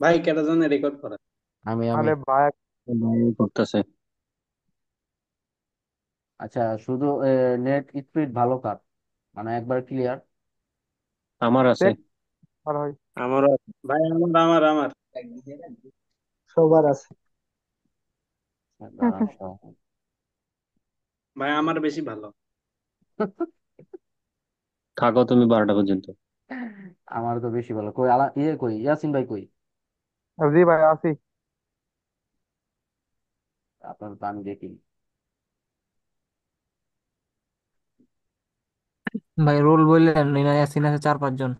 ভাই কেটা জন্য রেকর্ড করে? আমি। আরে ভাই, ভাই করতেছে। আচ্ছা, শুধু নেট স্পিড ভালো কার, মানে একবার ক্লিয়ার। আমার আছে। দেখ আর হয়। আমারও আছে। ভাই আমার সবার আছে। দাঁড়ান ভাই আমার বেশি ভালো। থাকো তুমি 12টা পর্যন্ত। আমার তো বেশি ভালো। কই কই ইয়াসিন ভাই কই? জি ভাই, আছি। আপনার তো আমি দেখি। ভাই রোল বললেন ইনায়া সিন আছে 4-5 জন।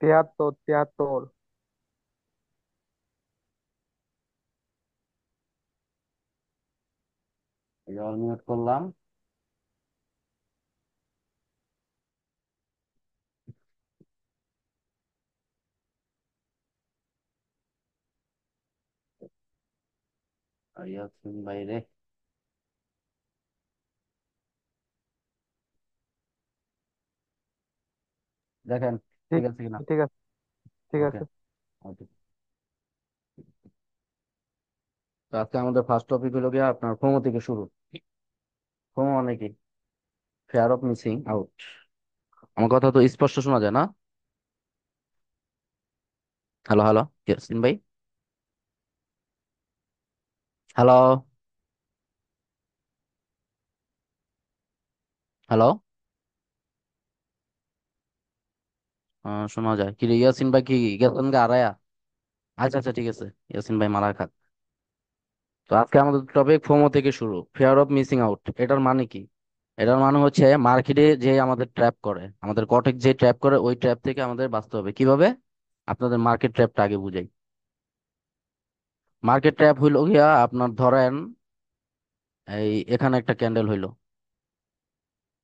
73 73। অল মিউট করলাম। আর ইয়াসিন ভাই রে, দেখেন ঠিক ঠিক আছে কিনা। ঠিক আছে, ঠিক ওকে আছে। ওকে। তো আজকে আমাদের ফার্স্ট টপিক হলো গিয়ে আপনার ফোমো থেকে শুরু। ফোমো মানে কি? Fair of missing out. আমার কথা তো স্পষ্ট শোনা যায় না? হ্যালো হ্যালো, ইয়াসিন ভাই, হ্যালো হ্যালো। শোনা যায় কি রে? ইয়াসিন ভাই কি গেছেন গা আড়ায়া? আচ্ছা আচ্ছা, ঠিক আছে। ইয়াসিন ভাই মারা খাক। তো আজকে আমাদের টপিক ফোমো থেকে শুরু, ফিয়ার অফ মিসিং আউট। এটার মানে কি? এটার মানে হচ্ছে মার্কেটে যে আমাদের ট্র্যাপ করে, আমাদের কটেক যে ট্র্যাপ করে, ওই ট্র্যাপ থেকে আমাদের বাঁচতে হবে কিভাবে। আপনাদের মার্কেট ট্র্যাপটা আগে বুঝাই। মার্কেট ট্র্যাপ হইলো গিয়া আপনার ধরেন, এখানে একটা ক্যান্ডেল হইলো,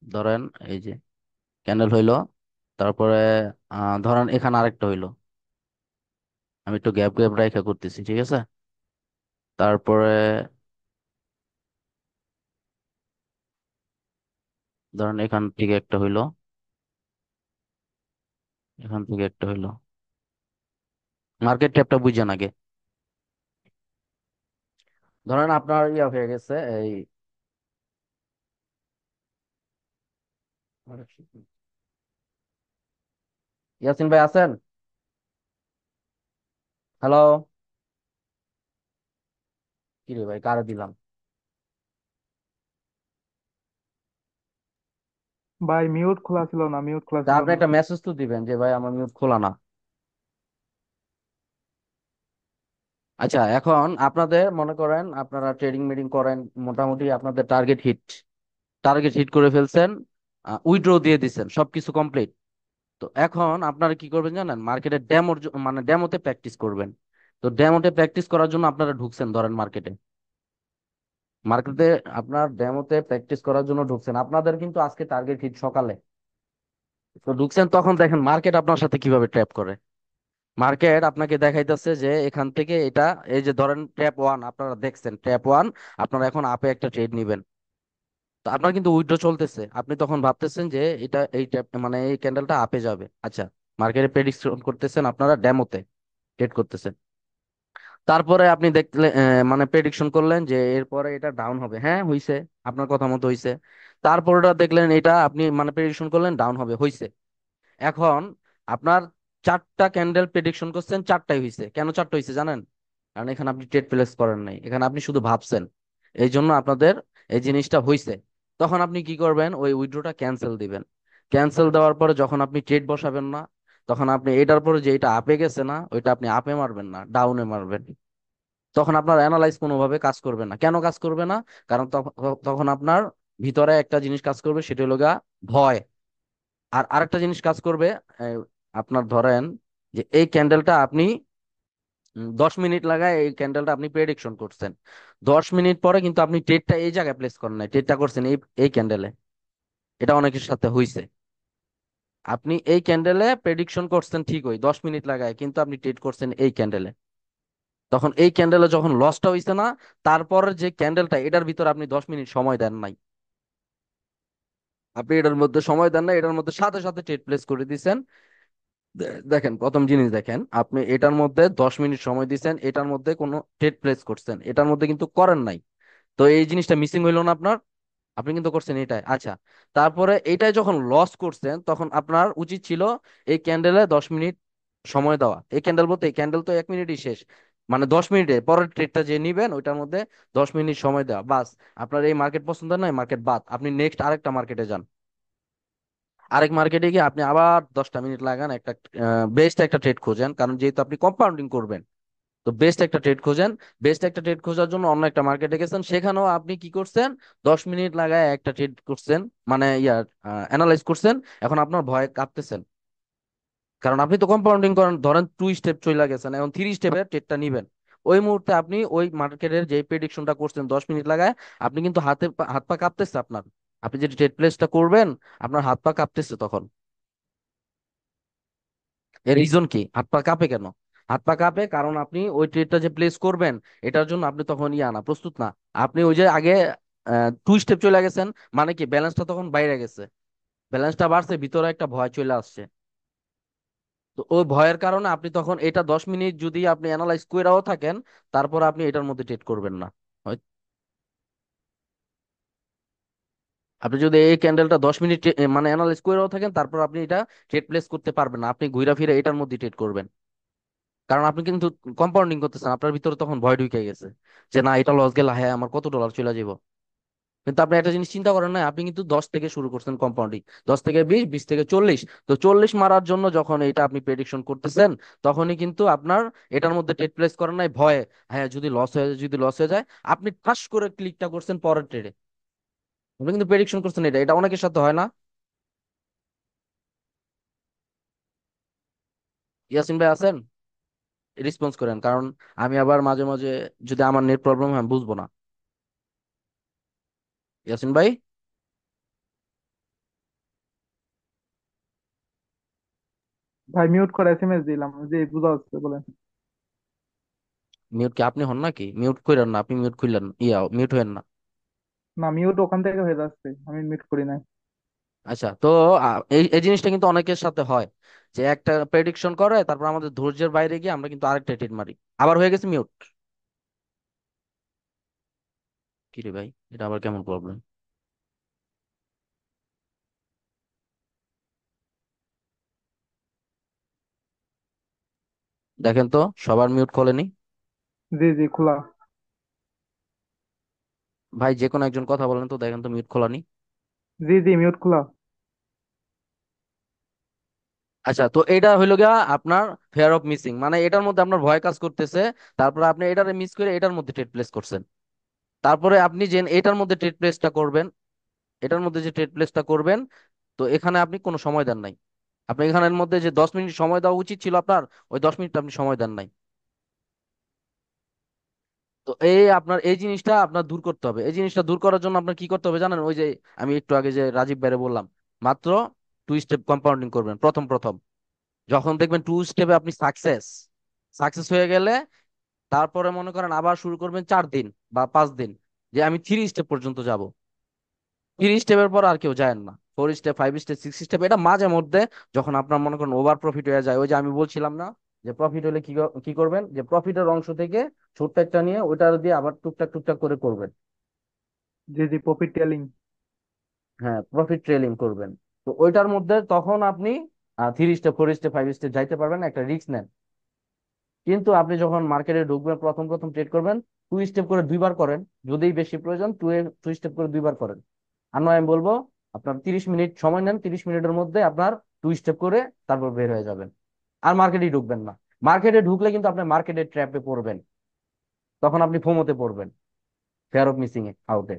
ধরেন এই যে ক্যান্ডেল হইলো। তারপরে ধরেন এখানে আরেকটা হইলো। আমি একটু গ্যাপ গ্যাপ রেখা করতেছি, ঠিক আছে। তারপরে ধরেন এখান থেকে একটা হইলো, এখান থেকে একটা হইলো। মার্কেট ট্র্যাপটা বুঝেন আগে। ধরেন আপনার ইয়া হয়ে গেছে এই, ইয়াসিন ভাই আছেন? হ্যালো। কি রে ভাই, কারে দিলাম? ভাই মিউট খোলা ছিল না, মিউট খোলা তা ছিল আপনি না। একটা মেসেজ তো দিবেন যে ভাই আমার মিউট খোলা না। আচ্ছা, এখন আপনাদের মনে করেন আপনারা ট্রেডিং মিটিং করেন, মোটামুটি আপনাদের টার্গেট হিট করে ফেলছেন, উইথড্র দিয়ে দিচ্ছেন, সবকিছু কমপ্লিট। তো এখন আপনারা কি করবেন জানেন? মার্কেটে মানে ডেমোতে প্র্যাকটিস করবেন। তো ডেমোতে প্র্যাকটিস করার জন্য আপনারা ঢুকছেন ধরেন মার্কেটে। মার্কেটে আপনার ডেমোতে প্র্যাকটিস করার জন্য ঢুকছেন, আপনাদের কিন্তু আজকে টার্গেট হিট সকালে। তো ঢুকছেন, তখন দেখেন মার্কেট আপনার সাথে কিভাবে ট্র্যাপ করে। মার্কেট আপনাকে দেখাইতেছে যে এখান থেকে এটা, এই যে ধরেন ট্র্যাপ ওয়ান আপনারা দেখছেন, ট্র্যাপ ওয়ান আপনারা এখন আপে একটা ট্রেড নিবেন। তো আপনার কিন্তু উইথড্র চলতেছে, আপনি তখন ভাবতেছেন যে এটা এই ট্র্যাপ মানে এই ক্যান্ডেলটা আপে যাবে। আচ্ছা, মার্কেটে প্রেডিকশন করতেছেন, আপনারা ডেমোতে ট্রেড করতেছেন। তারপরে আপনি দেখলেন, মানে প্রেডিকশন করলেন যে এরপরে এটা ডাউন হবে, হ্যাঁ হইছে, আপনার কথা মতো হইছে। তারপর ওটা দেখলেন এটা আপনি মানে প্রেডিকশন করলেন ডাউন হবে, হইছে। এখন আপনার চারটা ক্যান্ডেল প্রেডিকশন করছেন, চারটাই হয়েছে। কেন চারটা হয়েছে জানেন? কারণ এখানে আপনি ট্রেড প্লেস করেন নাই, এখানে আপনি শুধু ভাবছেন। এই জন্য আপনাদের এই জিনিসটা হয়েছে। তখন আপনি কি করবেন? ওই উইথড্রটা ক্যান্সেল দিবেন। ক্যান্সেল দেওয়ার পরে যখন আপনি ট্রেড বসাবেন না, তখন আপনি এটার পরে যে এটা আপে গেছে না, ওইটা আপনি আপে মারবেন না, ডাউনে মারবেন। তখন আপনার অ্যানালাইজ কোনোভাবে কাজ করবে না। কেন কাজ করবে না? কারণ তখন আপনার ভিতরে একটা জিনিস কাজ করবে, সেটা হলো গা ভয়। আর আরেকটা জিনিস কাজ করবে, এই, আপনার ধরেন যে এই ক্যান্ডেলটা আপনি 10 মিনিট লাগায় এই ক্যান্ডেলটা আপনি প্রেডিকশন করছেন। 10 মিনিট পরে কিন্তু আপনি ট্রেডটা এই জায়গায় প্লেস করেন নাই, ট্রেডটা করছেন এই এই ক্যান্ডেলে। এটা অনেকের সাথে হয়েছে। আপনি এই ক্যান্ডেলে প্রেডিকশন করছেন ঠিকই 10 মিনিট লাগায়, কিন্তু আপনি ট্রেড করছেন এই ক্যান্ডেলে। তখন এই ক্যান্ডেলে যখন লসটা হইছে না, তারপরের যে ক্যান্ডেলটা এটার ভিতর আপনি 10 মিনিট সময় দেন নাই। আপনি এটার মধ্যে সময় দেন না, এটার মধ্যে সাথে সাথে ট্রেড প্লেস করে দিয়েছেন। দেখেন, প্রথম জিনিস দেখেন, আপনি এটার মধ্যে 10 মিনিট সময় দিচ্ছেন, এটার মধ্যে কোনো ট্রেড প্লেস করছেন, এটার মধ্যে কিন্তু করেন নাই। তো এই জিনিসটা মিসিং হইলো না আপনার? আপনি কিন্তু করছেন এটাই, আচ্ছা। তারপরে এটাই যখন লস করছেন তখন আপনার উচিত ছিল এই ক্যান্ডেলে 10 মিনিট সময় দেওয়া। এই ক্যান্ডেল বলতে এই ক্যান্ডেল তো 1 মিনিটই শেষ, মানে 10 মিনিটে পরের ট্রেডটা যে নিবেন ওইটার মধ্যে 10 মিনিট সময় দেওয়া, বাস। আপনার এই মার্কেট পছন্দ নয়, মার্কেট বাদ, আপনি নেক্সট আরেকটা মার্কেটে যান। আরেক মার্কেটে গিয়ে আপনি আবার 10টা মিনিট লাগান, একটা বেস্ট একটা ট্রেড খোঁজেন, কারণ যেহেতু আপনি কম্পাউন্ডিং করবেন, তো বেস্ট একটা ট্রেড খোঁজেন। বেস্ট একটা ট্রেড খোঁজার জন্য অন্য একটা মার্কেটে গেছেন, সেখানেও আপনি কি করছেন, 10 মিনিট লাগায় একটা ট্রেড করছেন, মানে ইয়ার অ্যানালাইজ করছেন। এখন আপনার ভয়ে কাঁপতেছেন, কারণ আপনি তো কম্পাউন্ডিং করেন, ধরেন 2 স্টেপ চলে গেছেন, এখন 3 স্টেপের ট্রেডটা নিবেন। ওই মুহূর্তে আপনি ওই মার্কেটের যে প্রেডিকশনটা করছেন 10 মিনিট লাগায়, আপনি কিন্তু হাত পা কাঁপতেছে আপনার। আপনি যে ট্রেড প্লেসটা করবেন, আপনার হাত পা কাঁপতেছে তখন। এর রিজন কি হাত পা কাঁপে কেন? হাত পা কাঁপে কারণ আপনি ওই ট্রেডটা যে প্লেস করবেন, এটার জন্য আপনি তখন না, প্রস্তুত না। আপনি ওই যে আগে 2 স্টেপ চলে গেছেন, মানে কি ব্যালেন্সটা তখন বাইরে গেছে, ব্যালেন্সটা বাড়ছে, ভিতরে একটা ভয় চলে আসছে। তো ওই ভয়ের কারণে আপনি তখন এটা 10 মিনিট যদি আপনি অ্যানালাইজ কইরাও থাকেন, তারপর আপনি এটার মধ্যে ট্রেড করবেন না। হয়- আপনি যদি এই ক্যান্ডেলটা 10 মিনিট মানে অ্যানালাইজ কইরাও থাকেন, তারপর আপনি এটা ট্রেড প্লেস করতে পারবেন না, আপনি ঘুরা ফিরে এটার মধ্যে ট্রেড করবেন। কারণ আপনি কিন্তু কম্পাউন্ডিং করতেছেন, আপনার ভিতরে তখন ভয় ঢুকে গেছে যে না, এটা লস গেলে হ্যাঁ আমার কত ডলার চলে যাব। কিন্তু আপনি একটা জিনিস চিন্তা করেন না, আপনি কিন্তু 10 থেকে শুরু করছেন কম্পাউন্ডিং, 10 থেকে 20, 20 থেকে 40। তো 40 মারার জন্য যখন এটা আপনি প্রেডিকশন করতেছেন, তখনই কিন্তু আপনার এটার মধ্যে ট্রেড প্লেস করেন নাই ভয়ে, হ্যাঁ যদি লস হয়ে যায়, যদি লস হয়ে যায়, আপনি ঠাস করে ক্লিকটা করছেন পরের ট্রেডে। আপনি কিন্তু প্রেডিকশন করছেন, এটা এটা অনেকের সাথে হয় না। ইয়াসিন ভাই আছেন? রেসপন্স করেন, কারণ আমি আবার মাঝে মাঝে যদি আমার নেট প্রবলেম হয় আমি বুঝবো না। ইয়াসিন ভাই, ভাই মিউট করে এসএমএস দিলাম, যে বুঝা হচ্ছে বলেন। মিউট কি আপনি হন নাকি? মিউট কইরেন না, আপনি মিউট খুললেন, মিউট হইেন না। না, মিউট ওখান থেকে হয়ে যাচ্ছে, আমি মিউট করি নাই। আচ্ছা, তো এই এই জিনিসটা কিন্তু অনেকের সাথে হয়, যে একটা প্রেডিকশন করে, তারপর আমাদের ধৈর্যের বাইরে গিয়ে আমরা কিন্তু আরেকটা টিট মারি, আবার হয়ে গেছে মিউট। কি রে ভাই, এটা আবার কেমন প্রবলেম? দেখেন তো, সবার মিউট খোলেনি। জি জি, খোলা। ভাই যে কোনো একজন কথা বলেন তো, দেখেন তো মিউট খোলানি। জি জি, মিউট খোলা। আচ্ছা, তো এটা হইলো গিয়া আপনার ফেয়ার অফ মিসিং, মানে এটার মধ্যে আপনার ভয় কাজ করতেছে, তারপরে আপনি এটারে মিস করে এটার মধ্যে ট্রেড প্লেস করছেন। তারপরে আপনি যে এটার মধ্যে ট্রেড প্লেসটা করবেন, এটার মধ্যে যে ট্রেড প্লেসটা করবেন, তো এখানে আপনি কোনো সময় দেন নাই। আপনি এখানের মধ্যে যে 10 মিনিট সময় দেওয়া উচিত ছিল আপনার, ওই 10 মিনিট আপনি সময় দেন নাই। তো এই আপনার এই জিনিসটা আপনার দূর করতে হবে। এই জিনিসটা দূর করার জন্য আপনার কি করতে হবে জানেন? ওই যে আমি একটু আগে যে রাজীব ভাইরে বললাম, মাত্র 2 স্টেপ কম্পাউন্ডিং করবেন প্রথম প্রথম। যখন দেখবেন 2 স্টেপে আপনি সাকসেস সাকসেস হয়ে গেলে, তারপরে মনে করেন আবার শুরু করবেন 4 দিন বা 5 দিন, যে আমি 3 স্টেপ পর্যন্ত যাব। 3 স্টেপের পর আর কেউ যায় না, 4 স্টেপ, 5 স্টেপ, 6 স্টেপ, এটা মাঝে মধ্যে যখন আপনার মনে করেন ওভার প্রফিট হয়ে যায়, ওই যে আমি বলছিলাম না, যে প্রফিট হলে কি করবেন, যে প্রফিটের অংশ থেকে ছোট্ট একটা নিয়ে ওইটা দিয়ে আবার টুকটাক টুকটাক করে করবেন। জি জি, প্রফিট টেলিং। হ্যাঁ, প্রফিট ট্রেলিং করবেন। তো ওইটার মধ্যে তখন আপনি 3 স্টেপ, 4 স্টেপ, 5 স্টেপ যাইতে পারবেন, একটা রিস্ক নেন। কিন্তু আপনি যখন মার্কেটে ঢুকবেন, প্রথম প্রথম ট্রেড করবেন, 2 স্টেপ করে 2বার করেন, যদি বেশি প্রয়োজন 2 স্টেপ করে 2বার করেন। আর নয় আমি বলবো, আপনার 30 মিনিট সময় নেন, 30 মিনিটের মধ্যে আপনার 2 স্টেপ করে তারপর বের হয়ে যাবেন। আর মার্কেটে ঢুকবেন না। মার্কেটে ঢুকলে কিন্তু আপনি মার্কেটের ট্র্যাপে পড়বেন, তখন আপনি ফোমোতে পড়বেন, ফেয়ার অফ মিসিং আউটে।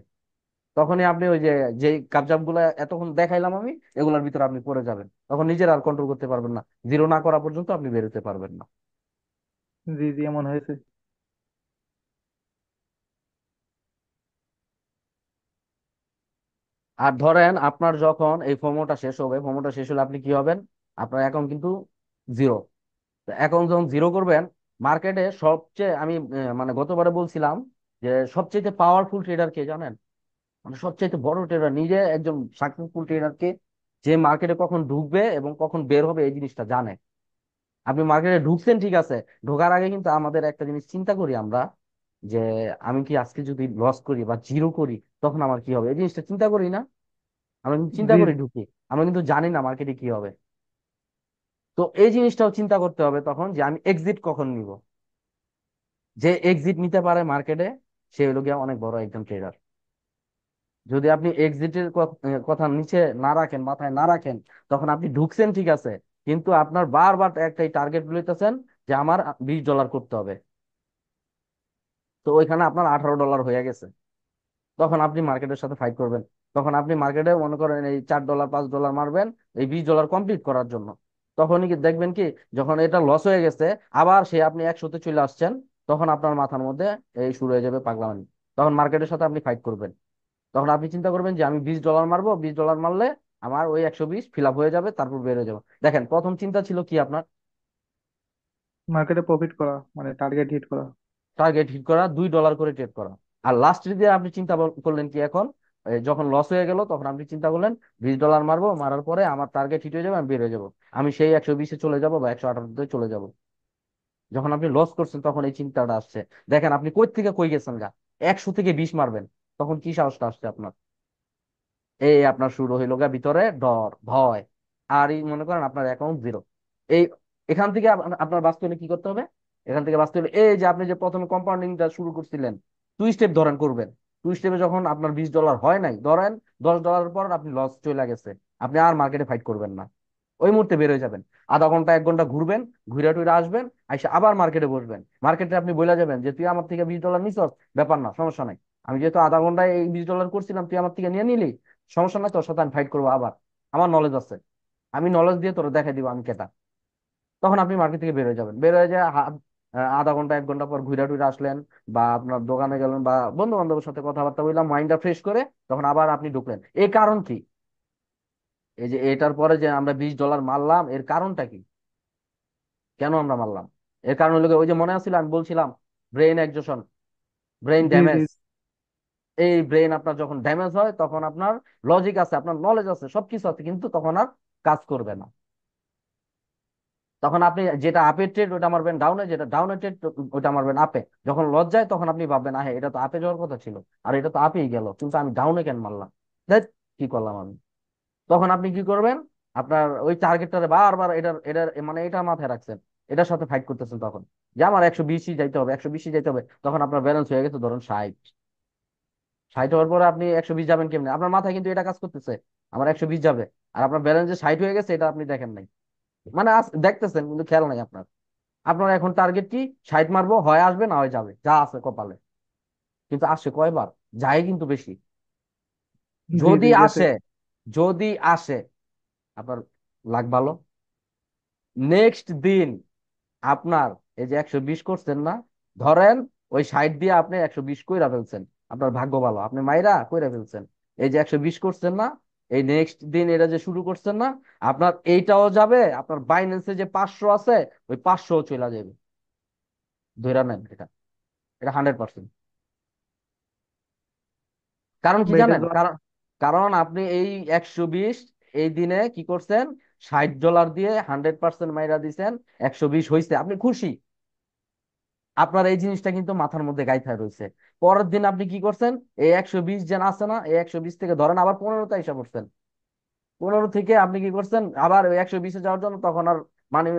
তখনই আপনি ওই যে যে কাবজাব গুলা এতক্ষণ দেখাইলাম আমি, এগুলোর ভিতরে আপনি পড়ে যাবেন, তখন নিজের আর কন্ট্রোল করতে পারবেন না, জিরো না করা পর্যন্ত আপনি বেরোতে পারবেন না। জি জি, এমন হয়েছে। আর ধরেন আপনার যখন এই ফোমোটা শেষ হবে, ফোমোটা শেষ হলে আপনি কি হবেন, আপনার অ্যাকাউন্ট কিন্তু জিরো। অ্যাকাউন্ট যখন জিরো করবেন, মার্কেটে সবচেয়ে আমি মানে গতবারে বলছিলাম যে সবচেয়ে পাওয়ারফুল ট্রেডার কে জানেন? মানে সবচেয়ে বড় ট্রেডার, নিজে একজন সাকসেসফুল ট্রেডার কে, যে মার্কেটে কখন ঢুকবে এবং কখন বের হবে এই জিনিসটা জানে। আপনি মার্কেটে ঢুকছেন ঠিক আছে, ঢোকার আগে কিন্তু আমাদের একটা জিনিস চিন্তা করি আমরা, যে আমি কি আজকে যদি লস করি বা জিরো করি তখন আমার কি হবে, এই জিনিসটা চিন্তা করি না? আমরা কিন্তু চিন্তা জি। করি ঢুকি, আমরা কিন্তু জানি না মার্কেটে কি হবে। তো এই জিনিসটাও চিন্তা করতে হবে তখন, যে আমি এক্সিট কখন নিব। যে এক্সিট নিতে পারে মার্কেটে, সে হলো গিয়ে অনেক বড় একজন ট্রেডার। যদি আপনি এক্সিটের কথা নিচে না রাখেন, মাথায় না রাখেন, তখন আপনি ঢুকছেন ঠিক আছে, কিন্তু আপনার বারবার একটাই টার্গেট লইতেছেন যে আমার $20 করতে হবে। তো ওইখানে আপনার $18 হয়ে গেছে। তখন আপনি মার্কেটের সাথে ফাইট করবেন। তখন আপনি মার্কেটে মনে করেন এই $4 $5 মারবেন এই $20 কমপ্লিট করার জন্য। তখনই কি দেখবেন কি, যখন এটা লস হয়ে গেছে, আবার সে আপনি 100-তে চলে আসছেন, তখন আপনার মাথার মধ্যে এই শুরু হয়ে যাবে পাগলামি। তখন মার্কেটের সাথে আপনি ফাইট করবেন। তখন আপনি চিন্তা করবেন যে আমি $20 মারবো, $20 মারলে আমার ওই 120 ফিল আপ হয়ে যাবে, তারপর বের হয়ে যাবে। দেখেন প্রথম চিন্তা ছিল কি আপনার? মার্কেটে প্রফিট করা মানে টার্গেট হিট করা। টার্গেট হিট করা, $2 করে ট্রেড করা। আর লাস্ট দিয়ে আপনি চিন্তা করলেন কি এখন, যখন লস হয়ে গেল তখন আপনি চিন্তা করলেন $20 মারবো, মারার পরে আমার টার্গেট হিট হয়ে যাবে, আমি বের হয়ে যাবো, আমি সেই 120-এ চলে যাব বা 118-তে চলে যাব। যখন আপনি লস করছেন তখন এই চিন্তাটা আসছে। দেখেন আপনি কই থেকে কই গেছেন গা, 100 থেকে 20 মারবেন, তখন কি সাহসটা আসছে আপনার? এই আপনার শুরু হইলো গা ভিতরে ডর ভয়। আর এই মনে করেন আপনার অ্যাকাউন্ট জিরো। এই এখান থেকে আপনার বাঁচতে হলে কি করতে হবে? এখান থেকে বাঁচতে হলে এই যে আপনি যে প্রথমে কম্পাউন্ডিংটা শুরু করছিলেন, 2 স্টেপ ধরেন করবেন। 2 স্টেপে যখন আপনার $20 হয় নাই, ধরেন $10 পর আপনি লস চলে গেছে, আপনি আর মার্কেটে ফাইট করবেন না, ওই মুহূর্তে বের হয়ে যাবেন। আধা ঘন্টা 1 ঘন্টা ঘুরবেন, ঘুরে টুরে আসবেন, আইসা আবার মার্কেটে বসবেন। মার্কেটে আপনি বলে যাবেন যে তুই আমার থেকে $20 নিছস, ব্যাপার না, সমস্যা নাই, আমি যেহেতু আধা ঘন্টায় এই $20 করছিলাম, তুই আমার থেকে নিয়ে নিলি, সমস্যা নাই, তোর সাথে আমি ফাইট করবো আবার, আমার নলেজ আছে, আমি নলেজ দিয়ে তোর দেখাই দিব আমি কেটা। তখন আপনি মার্কেট থেকে বের হয়ে যাবেন, বের হয়ে যায় আধা ঘন্টা 1 ঘন্টা পর ঘুরে টুরে আসলেন, বা আপনার দোকানে গেলেন, বা বন্ধু বান্ধবের সাথে কথাবার্তা বললাম, মাইন্ডটা ফ্রেশ করে তখন আবার আপনি ঢুকলেন। এই কারণ কি? এই যে এটার পরে যে আমরা $20 মারলাম, এর কারণটা কি? কেন আমরা মারলাম? এর কারণ হলো গিয়ে, ওই যে মনে আছিল আমি বলছিলাম, ব্রেন একজোশন, ব্রেন জি জি। ড্যামেজ। এই ব্রেন আপনার যখন ড্যামেজ হয় তখন আপনার লজিক আছে, আপনার নলেজ আছে, সবকিছু আছে, কিন্তু তখন আর কাজ করবে না। তখন আপনি যেটা আপে ট্রেড ওটা মারবেন ডাউনে, যেটা ডাউনে ট্রেড ওটা মারবেন আপে। যখন লস যায় তখন আপনি ভাববেন হ্যাঁ এটা তো আপে যাওয়ার কথা ছিল, আর এটা তো আপেই গেল, কিন্তু আমি ডাউনে কেন মারলাম, দেখ কি করলাম আমি। তখন আপনি কি করবেন? আপনার ওই টার্গেটটারে বারবার এটার এটার মানে এটা মাথায় রাখছেন, এটার সাথে ফাইট করতেছেন তখন, যে আমার 120-ই যাইতে হবে, 120-ই যাইতে হবে। তখন আপনার ব্যালেন্স হয়ে গেছে ধরুন 60। 60 হওয়ার পরে আপনি 120 যাবেন কেমনে? আপনার মাথায় কিন্তু এটা কাজ করতেছে, আমার 120 যাবে, আর আপনার ব্যালেন্স যে 60 হয়ে গেছে এটা আপনি দেখেন নাই, মানে দেখতেছেন কিন্তু খেয়াল নাই আপনার। আপনার এখন টার্গেট কি? 60 মারবো, হয় আসবে না হয় যাবে, যা আছে কপালে। কিন্তু আসে কয়বার? যায় কিন্তু বেশি। জি যদি জি গেছে। আসে, যদি আসে আপনার লাখ ভালো, নেক্সট দিন আপনার এই যে 120 করছেন না, ধরেন ওই 60 দিয়ে আপনি 120 কইরা ফেলছেন, আপনার ভাগ্য ভালো, আপনি মাইরা কইরা ফেলছেন। এই যে 120 করছেন না, এই নেক্সট দিন এটা যে শুরু করছেন না, আপনার এইটাও যাবে, আপনার বাইন্যান্সে যে 500 আছে ওই 500 চলে যাবে। ধইরা নেন এটা, এটা 100%। কারণ কি ভাই এটা জানেন? তো কারণ কারণ আপনি এই 120 এই দিনে কি করছেন, $60 দিয়ে 100% মাইরা দিছেন, 120 হয়েছে, আপনি খুশি। আপনার এই জিনিসটা কিন্তু মাথার মধ্যে গাইথা রয়েছে। পরের দিন আপনি কি করছেন, এই 120 যেন আছে না, এই 120 থেকে ধরেন আবার 15তে হিসাব করছেন, 15 থেকে আপনি কি করছেন আবার ওই 120-এ যাওয়ার জন্য, তখন আর মানি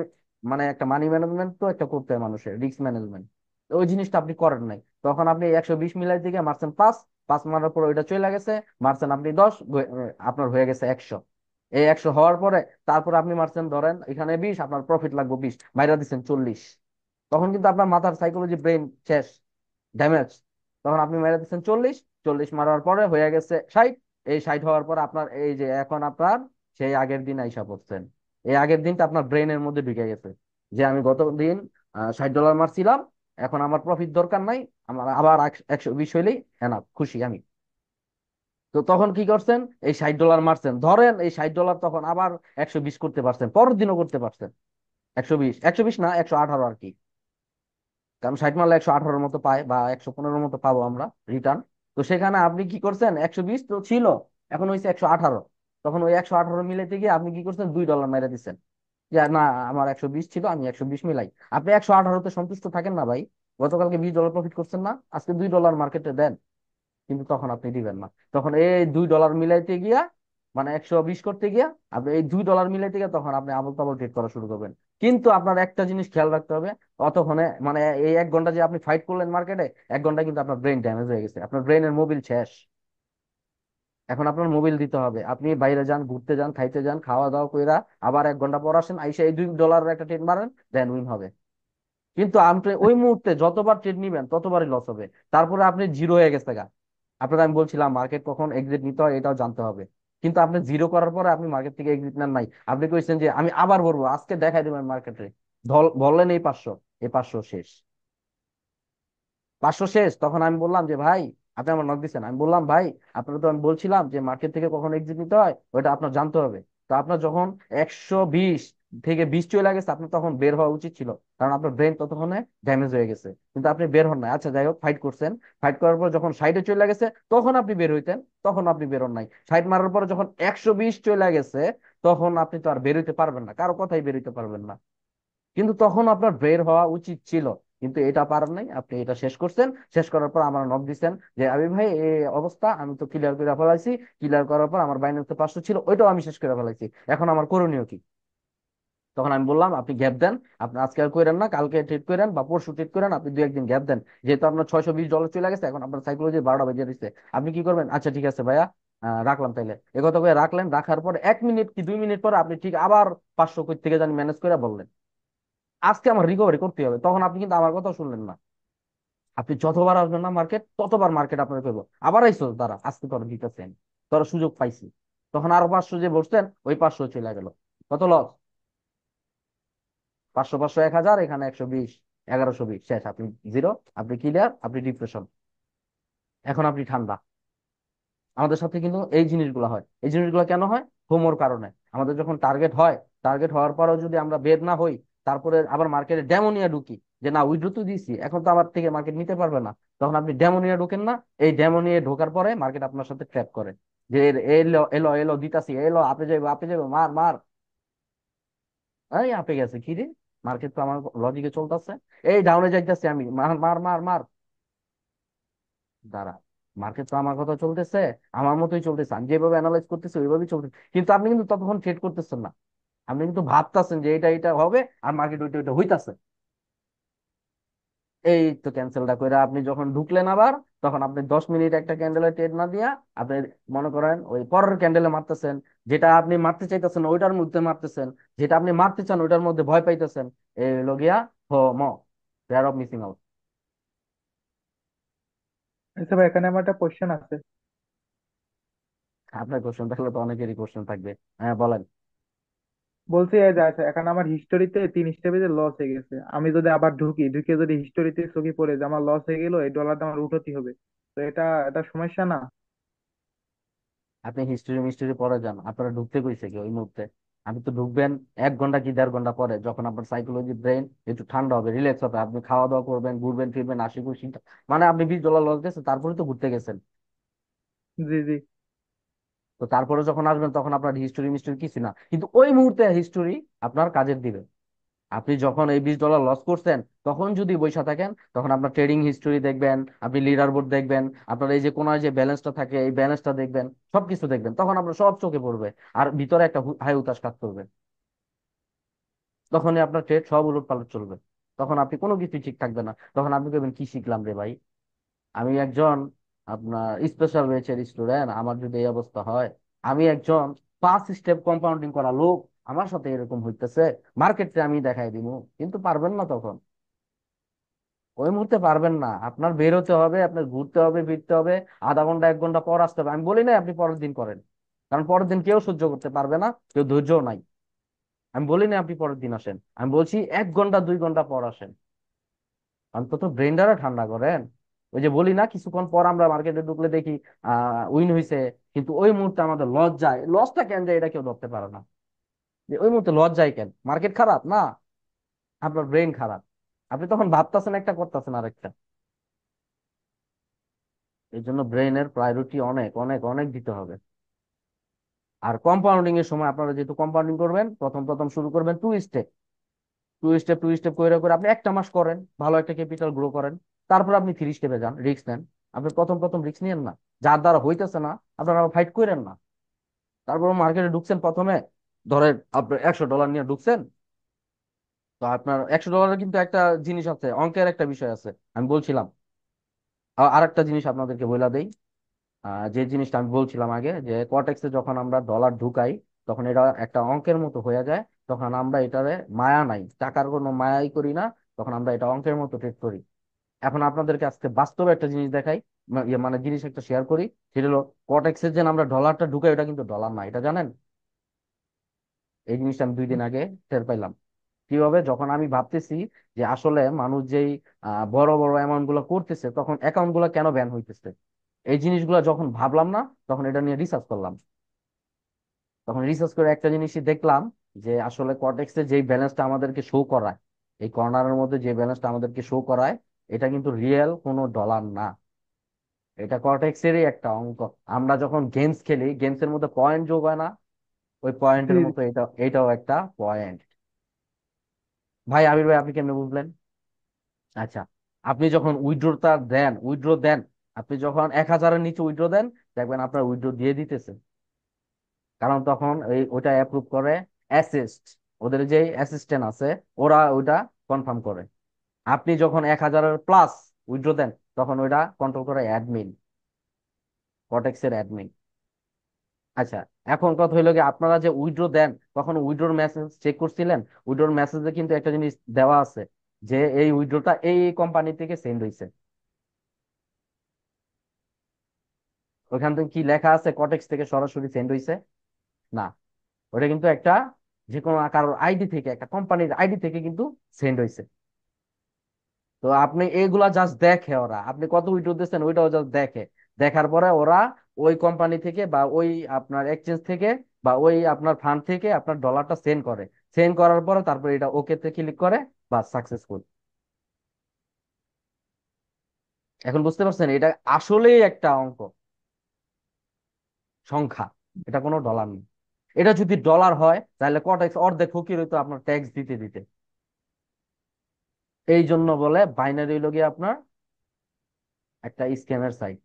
মানে একটা মানি ম্যানেজমেন্ট তো একটা করতে হয় মানুষের, রিস্ক ম্যানেজমেন্ট, ওই জিনিসটা আপনি করেন নাই। তখন আপনি 120 মিলাই থেকে মারছেন 5, 5 মারার পরে ওইটা চলে গেছে, মারছেন আপনি 10, আপনার হয়ে গেছে 100। এই 100 হওয়ার পরে তারপর আপনি মারছেন ধরেন এখানে 20, আপনার প্রফিট লাগবে 20, মাইরা দিচ্ছেন 40। তখন কিন্তু আপনার মাথার সাইকোলজি ব্রেন শেষ, ড্যামেজ। তখন আপনি মেরে দিচ্ছেন 40, 40 মারার পরে হয়ে গেছে 60। এই 60 হওয়ার পর আপনার এই যে এখন আপনার সেই আগের দিন আইসা পড়ছেন। এই আগের দিনটা আপনার ব্রেনের মধ্যে ঢুকে গেছে, যে আমি গত দিন $60 মারছিলাম, এখন আমার প্রফিট দরকার নাই, আমার আবার 120 হইলেই এনাফ, খুশি আমি। তো তখন কি করছেন, এই $60 মারছেন, ধরেন এই $60 তখন আবার 120 করতে পারছেন, পরের দিনও করতে পারছেন। 120, 120 না, 118 আর কি, কারণ 60 মারলে 118-এর মতো পায় বা 115-এর মতো পাবো আমরা রিটার্ন। তো সেখানে আপনি কি করছেন, 120 তো ছিল, এখন হয়েছে 118। তখন ওই 118 মিলাইতে গিয়ে আপনি কি করছেন, $2 মেরে দিচ্ছেন। যে না, আমার 120 ছিল, আমি 120 মিলাই। আপনি 118-তে সন্তুষ্ট থাকেন না ভাই? গতকালকে $20 প্রফিট করছেন না, আজকে $2 মার্কেটে দেন, কিন্তু তখন আপনি দিবেন না। তখন এই $2 মিলাইতে গিয়া, মানে 120 করতে গিয়া, আপনি এই $2 মিলাইতে গিয়া তখন আপনি আবল তাবল ট্রেড করা শুরু করবেন। কিন্তু আপনার একটা জিনিস খেয়াল রাখতে হবে, অতক্ষণে মানে এই 1 ঘন্টা যে আপনি ফাইট করলেন মার্কেটে, 1 ঘন্টা কিন্তু আপনার ব্রেন ড্যামেজ হয়ে গেছে, আপনার ব্রেনের মোবিল শেষ। এখন আপনার মোবিল দিতে হবে, আপনি বাইরে যান, ঘুরতে যান, খাইতে যান, খাওয়া দাওয়া কইরা আবার 1 ঘন্টা পর আসেন, আইসা এই $2 একটা ট্রেড মারেন, দেন উইন হবে। কিন্তু আপনি ওই মুহূর্তে যতবার ট্রেড নিবেন ততবারই লস হবে। তারপরে আপনি জিরো হয়ে গেছে গা। আপনার আমি বলছিলাম মার্কেট কখন এক্সিট নিতে হয় এটাও জানতে হবে, কিন্তু আপনি জিরো করার পরে আপনি মার্কেট থেকে এক্সিট নেন নাই। আপনি কইছেন যে আমি আবার বলবো, আজকে দেখাই দেবেন মার্কেটে, ধরলেন এই 500, এই 500 শেষ, 500 শেষ। তখন আমি বললাম যে ভাই, আপনি আমার নক দিচ্ছেন, আমি বললাম ভাই, আপনার তো আমি বলছিলাম যে মার্কেট থেকে কখন এক্সিট নিতে হয় ওটা আপনার জানতে হবে। তো আপনার যখন 120 থেকে 20 চলে গেছে, আপনার তখন বের হওয়া উচিত ছিল, কারণ আপনার ব্রেন ততক্ষণে ড্যামেজ হয়ে গেছে, কিন্তু আপনি বের হন নাই। আচ্ছা যাই হোক, ফাইট করছেন, ফাইট করার পর যখন 60-এ চলে গেছে তখন আপনি বের হইতেন, তখন আপনি বের হন নাই। 60 মারার পরে যখন 120 চলে গেছে, তখন আপনি তো আর বের হইতে পারবেন না, কারো কথাই বের হইতে পারবেন না, কিন্তু তখন আপনার বের হওয়া উচিত ছিল। কিন্তু এটা পারেন নাই, আপনি এটা শেষ করছেন। শেষ করার পর আমার নক দিচ্ছেন যে আমি ভাই এই অবস্থা, আমি তো ক্লিয়ার করে ফেলাইছি। ক্লিয়ার করার পর আমার বাইন্যান্সে 500 ছিল, ওইটাও আমি শেষ করে ফেলাইছি, এখন আমার করণীয় কি? তখন আমি বললাম আপনি গ্যাপ দেন, আপনি আজকে আর করেন না, কালকে ট্রেড করেন বা পরশু ট্রেড করেন, আপনি 2-1 দিন গ্যাপ দেন। যেহেতু আপনার $620 চলে গেছে, এখন আপনার সাইকোলজি 12টা বেজে দিচ্ছে, আপনি কি করবেন? আচ্ছা ঠিক আছে ভাইয়া, রাখলাম তাইলে। একথা করে রাখলেন, রাখার পর 1 মিনিট কি 2 মিনিট পরে আপনি ঠিক আবার 500 কই থেকে জানি ম্যানেজ করে বললেন আজকে আমার রিকভারি করতে হবে। তখন আপনি কিন্তু আমার কথা শুনলেন না। আপনি যতবার আসবেন না মার্কেট, ততবার মার্কেট আপনার পেবো। আবার আইসো, তারা আজকে তোরা দিতেছেন, তোরা সুযোগ পাইছি। তখন আরো 500 যে বসছেন, ওই 500 চলে গেল। কত লস? 500 500 1000, এখানে 120, 1120 শেষ। আপনি জিরো, আপনি ক্লিয়ার, আপনি ডিপ্রেশন। এখন আপনি ঠান্ডা। আমাদের সাথে কিন্তু এই জিনিসগুলো হয়। এই জিনিসগুলো কেন হয়? হোমোর কারণে। আমাদের যখন টার্গেট হয়, টার্গেট হওয়ার পরেও যদি আমরা বের না হই, তারপরে আবার মার্কেটে ডেমোনিয়া ঢুকি, যে না উইথড্র তো দিছি, এখন তো আমার থেকে মার্কেট নিতে পারবে না, তখন আপনি ডেমোনিয়া ঢোকেন না। এই ডেমোনিয়া ঢোকার পরে মার্কেট আপনার সাথে ট্র্যাপ করে, যে এলো এলো এলো দিতাছি, এলো আপে যাইবো আপে যাইবো, মার মার। এই আপে গেছে কি রে, মার্কেট তো আমার লজিকে চলতেছে, এই ডাউনে যাইতেছে, আমি মার মার মার মার। দাঁড়া, মার্কেট তো আমার কথা চলতেছে, আমার মতোই চলতেছে, আমি যেভাবে অ্যানালাইজ করতেছি ওইভাবেই চলতেছে, কিন্তু আপনি কিন্তু ততক্ষণ ট্রেড করতেছেন না। আপনি কিন্তু ভাবতেছেন যে এটা এটা হবে, আর মার্কেট ওইটা ওইটা হইতাছে। এই তো ক্যান্সেলটা কইরা আপনি যখন ঢুকলেন আবার, তখন আপনি 10 মিনিট একটা ক্যান্ডেলে ট্রেড না দিয়া, আপনি মনে করেন ওই পরের ক্যান্ডেলে মারতেছেন, যেটা আপনি মারতে চাইতেছেন ওইটার মধ্যে মারতেছেন, যেটা আপনি মারতে চান ওইটার মধ্যে ভয় পাইতেছেন। এই হলো গিয়া হো ম, ফেয়ার অফ মিসিং আউট। আচ্ছা ভাই, এখানে আমার একটা কোশ্চেন আছে। আপনার কোশ্চেন থাকলে তো অনেকেরই কোশ্চেন থাকবে। হ্যাঁ বলেন। বলছি এই যে আচ্ছা, এখন আমার হিস্টোরিতে 3 স্টেপে যে লস হয়ে গেছে, আমি যদি আবার ঢুকি, ঢুকে যদি হিস্টোরিতে চোখে পড়ে যে আমার লস হয়ে গেল, এই ডলারটা আমার উঠতে হবে, তো এটা এটা সমস্যা না? আপনি হিস্ট্রি মিস্ট্রি পরে যান, আপনারা ঢুকতে কইছে কি ওই মুহূর্তে? আপনি তো ঢুকবেন 1 ঘন্টা কি 1.5 ঘন্টা পরে, যখন আপনার সাইকোলজি ব্রেন একটু ঠান্ডা হবে, রিল্যাক্স হবে, আপনি খাওয়া দাওয়া করবেন, ঘুরবেন ফিরবেন, হাসি খুশি। মানে আপনি $20 লস গেছে, তারপরে তো ঘুরতে গেছেন। জি জি। তো তারপরে যখন আসবেন তখন আপনার হিস্টোরি মিস্ট্রি কিছু না, কিন্তু ওই মুহূর্তে হিস্টোরি আপনার কাজের দিবে। আপনি যখন এই $20 লস করছেন, তখন যদি বইসা থাকেন, তখন আপনার ট্রেডিং হিস্টোরি দেখবেন, আপনি লিডার বোর্ড দেখবেন, আপনার এই যে কোনায় যে ব্যালেন্সটা থাকে এই ব্যালেন্সটা দেখবেন, সবকিছু দেখবেন, তখন আপনার সব চোখে পড়বে। আর ভিতরে একটা হাই উতাস কাজ করবে, তখনই আপনার ট্রেড সব উলট পালট চলবে। তখন আপনি কোনো কিছু ঠিক থাকবে না, তখন আপনি বলবেন কি শিখলাম রে ভাই, আমি একজন আপনার স্পেশাল ব্যাচের স্টুডেন্ট, আমার যদি এই অবস্থা হয়, আমি একজন 5 স্টেপ কম্পাউন্ডিং করা লোক, আমার সাথে এরকম হইতেছে, মার্কেটে আমি দেখাই দিব। কিন্তু পারবেন না তখন, ওই মুহূর্তে পারবেন না। আপনার বের হতে হবে, আপনার ঘুরতে হবে, ফিরতে হবে, আধা ঘন্টা 1 ঘন্টা পর আসতে হবে। আমি বলি না আপনি পরের দিন করেন, কারণ পরের দিন কেউ সহ্য করতে পারবে না, কেউ ধৈর্যও নাই। আমি বলি না আপনি পরের দিন আসেন, আমি বলছি 1 ঘন্টা 2 ঘন্টা পর আসেন, অন্তত ব্রেনটারে ঠান্ডা করেন। ওই যে বলি না, কিছুক্ষণ পর আমরা মার্কেটে ঢুকলে দেখি উইন হয়েছে, কিন্তু ওই মুহূর্তে আমাদের লস যায়, লসটা কেন যায় এটা কেউ ধরতে পারে না। যে ওই মুহূর্তে লস যায় কেন? মার্কেট খারাপ না, আপনার ব্রেন খারাপ, আপনি তখন ভাবতেছেন একটা, করতেছেন আরেকটা। এই জন্য ব্রেনের প্রায়োরিটি অনেক অনেক অনেক দিতে হবে। আর কম্পাউন্ডিং এর সময় আপনারা যেহেতু কম্পাউন্ডিং করবেন, প্রথম প্রথম শুরু করবেন টু স্টেপ করে করে আপনি একটা মাস করেন, ভালো একটা ক্যাপিটাল গ্রো করেন। তারপর আপনি 3 স্টেপে যান, রিস্ক নেন। আপনি প্রথম প্রথম রিস্ক নিয়েন না, যার দ্বারা হইতেছে না আপনারা ফাইট করেন না। তারপর মার্কেটে ঢুকছেন প্রথমে, ধরেন আপনি $100 নিয়ে ঢুকছেন। তো আপনার $100 কিন্তু একটা জিনিস আছে, অঙ্কের একটা বিষয় আছে, আমি বলছিলাম। আরেকটা জিনিস আপনাদেরকে বলে দেই। যে জিনিসটা আমি বলছিলাম আগে, যে কটেক্সে যখন আমরা ডলার ঢুকাই, তখন এটা একটা অঙ্কের মতো হয়ে যায়। তখন আমরা এটারে মায়া নাই, টাকার কোনো মায়াই করি না। তখন আমরা এটা অঙ্কের মতো ট্রেড করি। এখন আপনাদেরকে আজকে বাস্তবে একটা জিনিস দেখাই, মানে জিনিস একটা শেয়ার করি। সেটা হলো, কটেক্সের যে আমরা ডলারটা ঢুকাই, এটা কিন্তু ডলার না, এটা জানেন? এই জিনিসটা আমি 2 দিন আগে টের পাইলাম। কিভাবে? যখন আমি ভাবতেছি যে আসলে মানুষ যেই বড় বড় অ্যামাউন্ট গুলো করতেছে, তখন অ্যাকাউন্ট গুলো কেন ব্যান হইতেছে, এই জিনিসগুলো যখন ভাবলাম না, তখন এটা নিয়ে রিসার্চ করলাম। তখন রিসার্চ করে একটা জিনিসই দেখলাম, যে আসলে কর্টেক্সে যেই ব্যালেন্সটা আমাদেরকে শো করায়, এই কর্নারের মধ্যে যে ব্যালেন্সটা আমাদেরকে শো করায়, এটা কিন্তু রিয়েল কোনো ডলার না। এটা কর্টেক্সেরই একটা অঙ্ক। আমরা যখন গেমস খেলি, গেমসের মধ্যে পয়েন্ট যোগ হয় না, ওই জি পয়েন্টের জি। মতো এটাও একটা পয়েন্ট। ভাই আবির ভাই, আপনি কেমনে বুঝলেন? আচ্ছা, আপনি যখন উইথড্র দেন, আপনি যখন 1,000-এর নিচে উইথড্র দেন, দেখবেন আপনার উইথড্র দিয়ে দিতেছে। কারণ তখন ওইটা অ্যাপ্রুভ করে অ্যাসিস্ট, ওদের যে অ্যাসিস্ট্যান্ট আছে, ওরা ওইটা কনফার্ম করে। আপনি যখন 1,000-এর প্লাস উইথড্র দেন, তখন ওইটা কন্ট্রোল করে অ্যাডমিন, কটেক্সের অ্যাডমিন। আচ্ছা, এখন কথা হইলো কি, আপনারা যে উইথড্র দেন, তখন উইথড্রর মেসেজ চেক করছিলেন? উইথড্রর মেসেজে কিন্তু একটা জিনিস দেওয়া আছে, যে এই উইথড্রটা এই কোম্পানি থেকে সেন্ড হয়েছে। ওইখান থেকে কি লেখা আছে কটেক্স থেকে সরাসরি সেন্ড হয়েছে? না, ওটা কিন্তু একটা যে কোনো কারোর আইডি থেকে, একটা কোম্পানির আইডি থেকে কিন্তু সেন্ড হয়েছে। তো আপনি এইগুলা জাস্ট দেখে, ওরা আপনি কত উইথড্র দিচ্ছেন ওইটাও জাস্ট দেখে। দেখার পরে ওরা ওই কোম্পানি থেকে বা ওই আপনার এক্সচেঞ্জ থেকে বা ওই আপনার ফান্ড থেকে আপনার ডলারটা সেন্ড করে। সেন্ড করার পরে তারপর এটা ওকে তে ক্লিক করে, বা সাকসেসফুল। এখন বুঝতে পারছেন, এটা আসলেই একটা অঙ্ক, সংখ্যা। এটা কোনো ডলার নেই। এটা যদি ডলার হয়, তাহলে কটেক্স অর্ধেক ফকির হইতো আপনার ট্যাক্স দিতে দিতে। এই জন্য বলে বাইনারি হইলো গিয়ে আপনার একটা স্ক্যামের সাইট।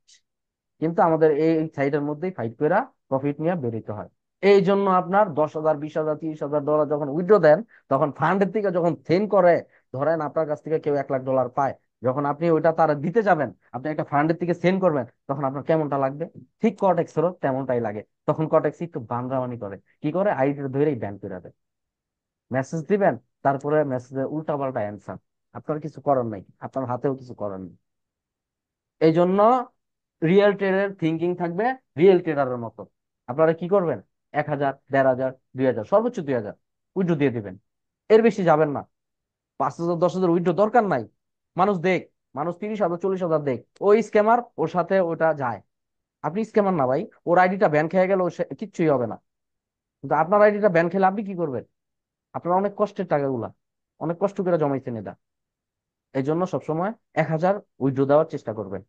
কিন্তু আমাদের এই সাইটের মধ্যেই ফাইট করে প্রফিট নিয়ে বেরোতে হয়। এই জন্য আপনার 10,000, 20,000, $30,000 যখন উইথড্র দেন, তখন ফান্ডের থেকে যখন সেন্ড করে, ধরেন আপনার কাছ থেকে কেউ $1,00,000 পায়, যখন আপনি ওইটা তারা দিতে যাবেন, আপনি একটা ফান্ডের থেকে সেন্ড করবেন, তখন আপনার কেমনটা লাগবে? ঠিক কটেক্সেরও তেমনটাই লাগে। তখন কটেক্স একটু বান্দরামানি করে, কি করে, আইডি ধরেই ব্যান করে দেয়। মেসেজ দিবেন, তারপরে মেসেজের উল্টা পাল্টা অ্যান্সার। আপনার কিছু করার নাই, আপনার হাতেও কিছু করার নেই। এই জন্য রিয়েল ট্রেডার থিঙ্কিং থাকবে রিয়েল ট্রেডারের মতো। আপনারা কি করবেন? 1,000, 1,500, 2,000, সর্বোচ্চ 2,000 উইথড্র দিয়ে দিবেন। এর বেশি যাবেন না। 5,000, 10,000 উইথড্র দরকার নাই। মানুষ দেখ, মানুষ 30,000, 40,000 দেখ। ওই স্ক্যামার, ওর সাথে ওটা যায়। আপনি স্ক্যামার না ভাই, ওর আইডিটা ব্যান খেয়ে গেল, কিচ্ছুই হবে না। কিন্তু আপনার আইডিটা ব্যান খেলে আপনি কি করবেন? আপনার অনেক কষ্টের টাকাগুলা, অনেক কষ্ট করে জমাইছেন এটা। এই জন্য সবসময় 1,000 উইথড্র দেওয়ার চেষ্টা করবেন।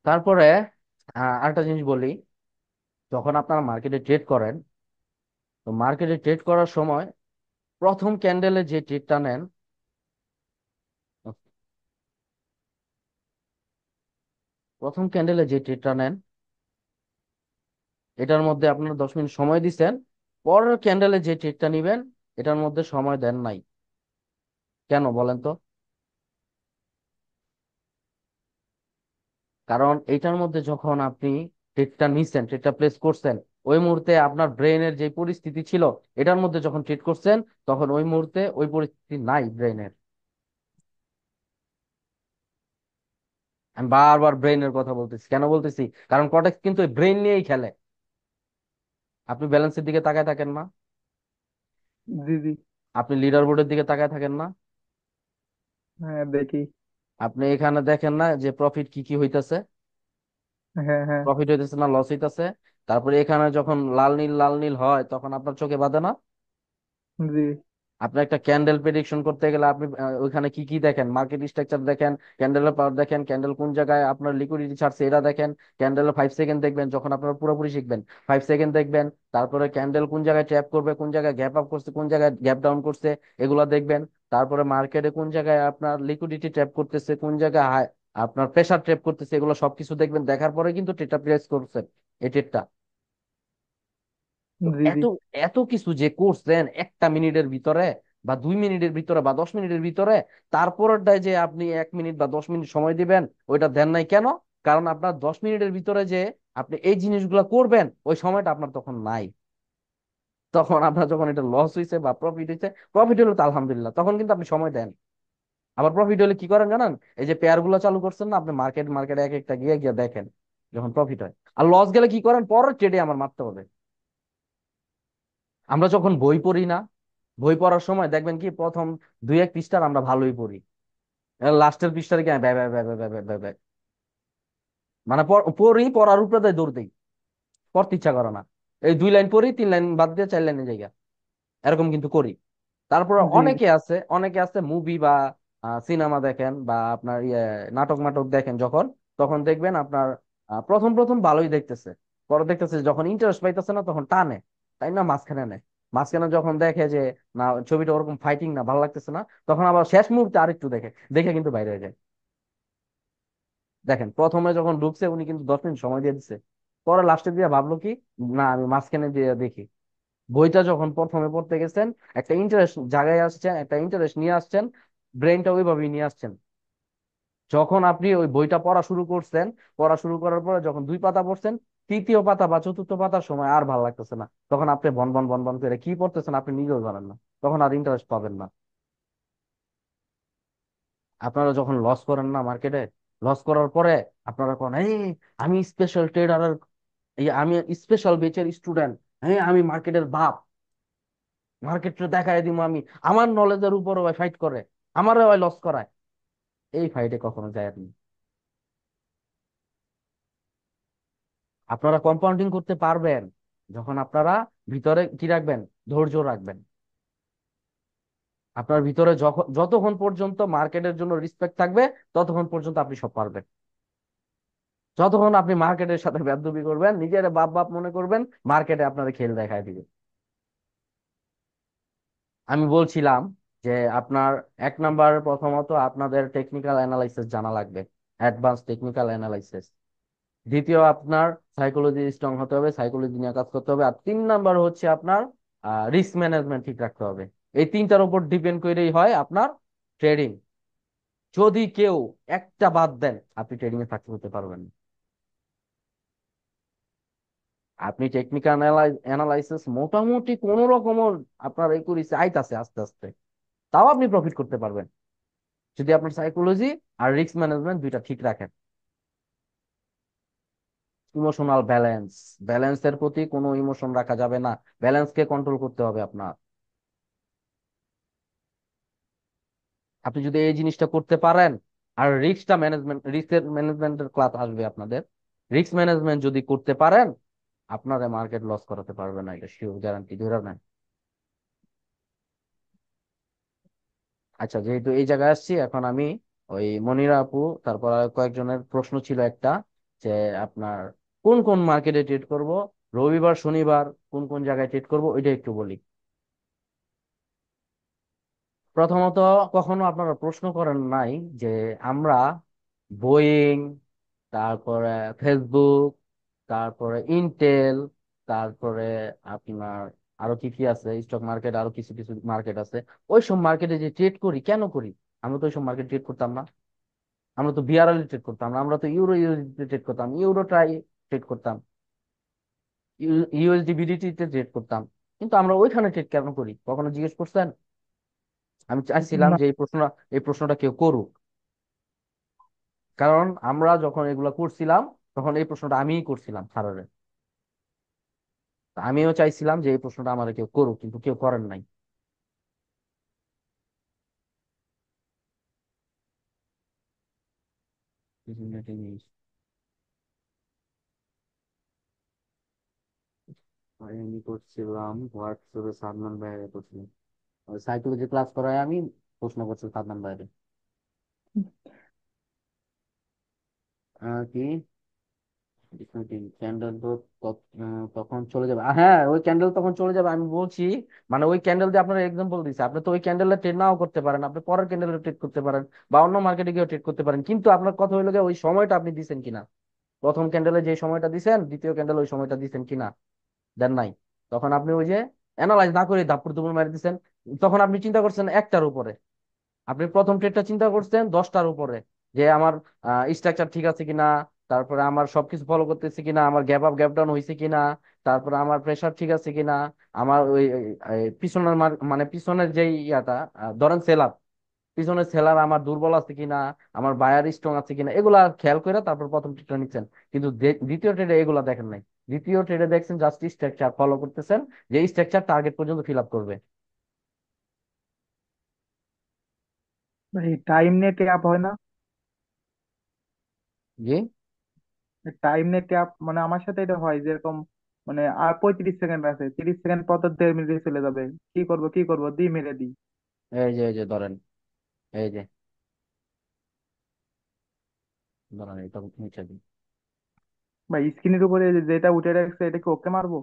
তারপরে আরেকটা জিনিস বলি, যখন আপনারা মার্কেটে ট্রেড করেন, তো মার্কেটে ট্রেড করার সময় প্রথম ক্যান্ডেলে যে ট্রেডটা নেন, প্রথম ক্যান্ডেলে যে ট্রেডটা নেন, এটার মধ্যে আপনারা 10 মিনিট সময় দিচ্ছেন। পরের ক্যান্ডেলে যে ট্রেডটা নিবেন, এটার মধ্যে সময় দেন নাই। কেন বলেন তো? কারণ এইটার মধ্যে যখন আপনি ট্রেডটা নিচ্ছেন, ট্রেডটা প্লেস করছেন, ওই মুহূর্তে আপনার ব্রেনের যে পরিস্থিতি ছিল, এটার মধ্যে যখন ট্রেড করছেন, তখন ওই মুহূর্তে ওই পরিস্থিতি নাই ব্রেনের। আমি বারবার ব্রেনের কথা বলতেছি, কেন বলতেছি? কারণ কটেক্স কিন্তু ব্রেন নিয়েই খেলে। আপনি ব্যালেন্সের দিকে তাকায় থাকেন না? জি জি। আপনি লিডার বোর্ডের দিকে তাকায় থাকেন না? হ্যাঁ দেখি। আপনি এখানে দেখেন না যে প্রফিট কি কি হইতেছে? হ্যাঁ হ্যাঁ। প্রফিট হইতেছে না লস হইতেছে? তারপরে এখানে যখন লাল নীল লাল নীল হয়, তখন আপনার চোখে বাঁধে না? জি। আপনি একটা ক্যান্ডেল প্রেডিকশন করতে গেলে আপনি ওইখানে কি কি দেখেন, মার্কেট স্ট্রাকচার দেখেন, ক্যান্ডেলের পাওয়ার দেখেন, ক্যান্ডেল কোন জায়গায় আপনার লিকুইডিটি ছাড়ছে এটা দেখেন, ক্যান্ডেলের 5 সেকেন্ড দেখবেন যখন আপনারা পুরোপুরি শিখবেন, 5 সেকেন্ড দেখবেন। তারপরে ক্যান্ডেল কোন জায়গায় ট্র্যাপ করবে, কোন জায়গায় গ্যাপ আপ করছে, কোন জায়গায় গ্যাপ ডাউন করছে, এগুলা দেখবেন। তারপরে মার্কেটে কোন জায়গায় আপনার লিকুইডিটি ট্র্যাপ করতেছে, কোন জায়গায় আপনার প্রেসার ট্র্যাপ করতেছে, এগুলো সবকিছু দেখবেন। দেখার পরে কিন্তু ট্রেডটা প্লেস করছেন, এই ট্রেডটা। তো জি জি। এত এত কিছু যে করছেন 1 মিনিটের ভিতরে বা 2 মিনিটের ভিতরে বা 10 মিনিটের ভিতরে, তারপরটায় যে আপনি 1 মিনিট বা 10 মিনিট সময় দিবেন, ওইটা দেন নাই কেন? কারণ আপনার 10 মিনিটের ভিতরে যে আপনি এই জিনিসগুলো করবেন, ওই সময়টা আপনার তখন নাই। তখন আপনার যখন এটা লস হয়েছে বা প্রফিট হয়েছে, প্রফিট হলো তো আলহামদুলিল্লাহ, তখন কিন্তু আপনি সময় দেন। আবার প্রফিট হলে কি করেন জানেন? এই যে পেয়ার গুলো চালু করছেন না আপনি, মার্কেটে এক একটা গিয়ে গিয়ে দেখেন যখন প্রফিট হয়। আর লস গেলে কি করেন? পরের ট্রেডে আমার মারতে হবে। আমরা যখন বই পড়ি না, বই পড়ার সময় দেখবেন কি প্রথম 2-1 পৃষ্ঠার আমরা ভালোই পড়ি, লাস্টের পৃষ্ঠার কি ব্যয় ব্যয় ব্যয় ব্যয় ব্যয় ব্যয় ব্যয়। মানে পড়ি, পড়ার উপরে তাই দৌড় দিই, পড়তে ইচ্ছা করে না। এই 2 লাইন পড়ি, 3 লাইন বাদ দিয়ে 4 লাইনে যাই, এরকম কিন্তু করি। তারপর জি জি। অনেকে আছে মুভি বা সিনেমা দেখেন বা আপনার নাটক নাটক দেখেন যখন, তখন দেখবেন আপনার প্রথম প্রথম ভালোই দেখতেছে, পরে দেখতেছে যখন ইন্টারেস্ট পাইতেছে না তখন টানে, তাই না, মাঝখানে নেয়। মাঝখানে যখন দেখে যে না, ছবিটা ওরকম ফাইটিং না, ভালো লাগতেছে না, তখন আবার শেষ মুহূর্তে আরেকটু দেখে, দেখে কিন্তু বাইরে হয়ে যায়। দেখেন প্রথমে যখন ঢুকছে উনি কিন্তু 10 মিনিট সময় দিয়ে দিচ্ছে, পরে লাস্টে দিয়ে ভাবলো কি, না আমি মাঝখানে দিয়ে দেখি। বইটা যখন প্রথমে পড়তে গেছেন, একটা ইন্টারেস্ট জায়গায় আসছেন, একটা ইন্টারেস্ট নিয়ে আসছেন, ব্রেনটা ওইভাবেই নিয়ে আসছেন। যখন আপনি ওই বইটা পড়া শুরু করছেন, পড়া শুরু করার পরে যখন 2 পাতা পড়ছেন, 3য় পাতা বা 4র্থ পাতার সময় আর ভালো লাগতেছে না, তখন আপনি বন বন বন বন করে কি পড়তেছেন আপনি নিজেও জানেন না, তখন আর ইন্টারেস্ট পাবেন না। আপনারা যখন লস করেন না মার্কেটে, লস করার পরে আপনারা কোন এই আমি স্পেশাল ট্রেডার, এই আমি স্পেশাল বেচের স্টুডেন্ট, হ্যাঁ আমি মার্কেটের বাপ, মার্কেটটা দেখাই দিব আমি, আমার নলেজের উপর ওই ফাইট করে, আমারও ওই লস করায়, এই ফাইটে কখনো যায় আপনি। আপনারা কম্পাউন্ডিং করতে পারবেন যখন আপনারা ভিতরে কি রাখবেন, ধৈর্য রাখবেন। আপনার ভিতরে যখন যতক্ষণ পর্যন্ত মার্কেটের জন্য রিসপেক্ট থাকবে, ততক্ষণ পর্যন্ত আপনি সব পারবেন। যতক্ষণ আপনি মার্কেটের সাথে বেয়াদবি করবেন, নিজের বাপ বাপ মনে করবেন, মার্কেটে আপনার খেল দেখায় দিবে। আমি বলছিলাম যে আপনার 1 নাম্বার প্রথমত আপনাদের টেকনিক্যাল অ্যানালাইসিস জানা লাগবে, অ্যাডভান্স টেকনিক্যাল অ্যানালাইসিস। দ্বিতীয় আপনার সাইকোলজি স্ট্রং হতে হবে, সাইকোলজি নিয়ে কাজ করতে হবে। আর 3 নাম্বার হচ্ছে আপনার রিস্ক ম্যানেজমেন্ট ঠিক রাখতে হবে। এই তিনটার উপর ডিপেন্ড করেই হয় আপনার ট্রেডিং। যদি কেউ একটা বাদ দেন, আপনি ট্রেডিং এ সাকসেস হতে পারবেন না। আপনি টেকনিক্যাল অ্যানালাইসিস মোটামুটি কোন রকম আপনার এই করেছে আইতাছে আস্তে আস্তে, তাও আপনি প্রফিট করতে পারবেন যদি আপনার সাইকোলজি আর রিস্ক ম্যানেজমেন্ট দুইটা ঠিক রাখেন। ইমোশনাল ব্যালেন্স, ব্যালেন্সের প্রতি কোনো ইমোশন রাখা যাবে না, ব্যালেন্সকে কন্ট্রোল করতে হবে আপনার। আপনি যদি এই জিনিসটা করতে পারেন, আর রিস্কের ম্যানেজমেন্টের ক্লাস আসবে আপনাদের, রিস্ক ম্যানেজমেন্ট যদি করতে পারেন, আপনারা মার্কেট লস করাতে পারবে না, এটা শিওর গ্যারান্টি ধরে নেন। আচ্ছা, যেহেতু এই জায়গায় আসছি, এখন আমি ওই মনিরা আপু, তারপর আর কয়েকজনের প্রশ্ন ছিল একটা, যে আপনার কোন কোন মার্কেটে ট্রেড করব, রবিবার শনিবার কোন কোন জায়গায় ট্রেড করব, ওইটা একটু বলি। প্রথমত, কখনো আপনারা প্রশ্ন করেন নাই যে আমরা বোয়িং, তারপরে ফেসবুক, তারপরে ইন্টেল, তারপরে আপনার আরো কি কি আছে স্টক মার্কেট, আরো কিছু কিছু মার্কেট আছে, ওই সব মার্কেটে যে ট্রেড করি কেন করি? আমরা তো ওই সব মার্কেট ট্রেড করতাম না, আমরা তো বিআরএল ট্রেড করতাম না, আমরা তো ইউরো ইউএসডি ট্রেড করতাম, ইউরো ট্রাই ট্রেড করতাম, ইউএসডি বিডিটি তে ট্রেড করতাম। কিন্তু আমরা ওইখানে ট্রেড কেন করি, কখনো জিজ্ঞেস করছেন? আমি চাইছিলাম না। যে এই প্রশ্নটা কেউ করুক। কারণ আমরা যখন এগুলা করছিলাম, তখন এই প্রশ্নটা আমিই করছিলাম স্যারের। আমিও চাইছিলাম যে এই প্রশ্নটা আমার কেউ করুক, কিন্তু কেউ করেন নাই। আমি করছিলাম হোয়াটসঅ্যাপে সাদমান ভাইয়া করছিলাম। সাইকোলজি ক্লাস করায় আমি, প্রশ্ন করছি সাধারণ বাইরে কি ক্যান্ডেল তো তখন চলে যাবে। হ্যাঁ, ওই ক্যান্ডেল তখন চলে যাবে আমি বলছি। মানে ওই ক্যান্ডেল দিয়ে আপনার এক্সাম্পল দিচ্ছে, আপনি তো ওই ক্যান্ডেলে ট্রেড নাও করতে পারেন, আপনি পরের ক্যান্ডেলে ট্রেড করতে পারেন, বা অন্য মার্কেটে গিয়ে ট্রেড করতে পারেন, কিন্তু আপনার কথা হইলো যে ওই সময়টা আপনি দিচ্ছেন কিনা। প্রথম ক্যান্ডেলে যে সময়টা দিচ্ছেন, দ্বিতীয় ক্যান্ডেলে ওই সময়টা দিচ্ছেন কিনা, দেন নাই। তখন আপনি ওই যে অ্যানালাইজ না করে দাপুর দুপুর মারি দিচ্ছেন। তখন আপনি চিন্তা করছেন একটার উপরে, আপনি প্রথম ট্রেডটা চিন্তা করছেন 10টার উপরে, যে আমার স্ট্রাকচার ঠিক আছে কিনা, তারপরে আমার সবকিছু ফলো করতেছে কিনা, আমার গ্যাপ আপ গ্যাপ ডাউন হয়েছে কিনা, তারপরে আমার প্রেসার ঠিক আছে কিনা, আমার ওই পিছনের মানে পিছনের যে ইয়াটা, ধরেন সেলার, পিছনের সেলার আমার দুর্বল আছে কিনা, আমার বায়ার স্ট্রং আছে কিনা, এগুলা খেয়াল করে তারপর প্রথম ট্রেডটা নিচ্ছেন। কিন্তু দ্বিতীয় ট্রেডে এগুলা দেখেন নাই। দ্বিতীয় ট্রেডে দেখছেন জাস্ট স্ট্রাকচার ফলো করতেছেন, যে স্ট্রাকচার টার্গেট পর্যন্ত ফিল আপ করবে। ভাই টাইম নিয়ে ট্যাপ হয় না? জি। টাইম নিয়ে ট্যাপ মানে আমার সাথে এটা হয় যেরকম, মানে আর 35 সেকেন্ড আছে, 30 সেকেন্ড পর তো 1.5 মিনিটে চলে যাবে। কি করবো দিই মেরে দিই। এই যে ধরেন, এই যে ধরেন এটা নিচে দিন। ভাই স্ক্রিনের উপরে যেটা উঠে রাখছে এটা কি ওকে মারবো?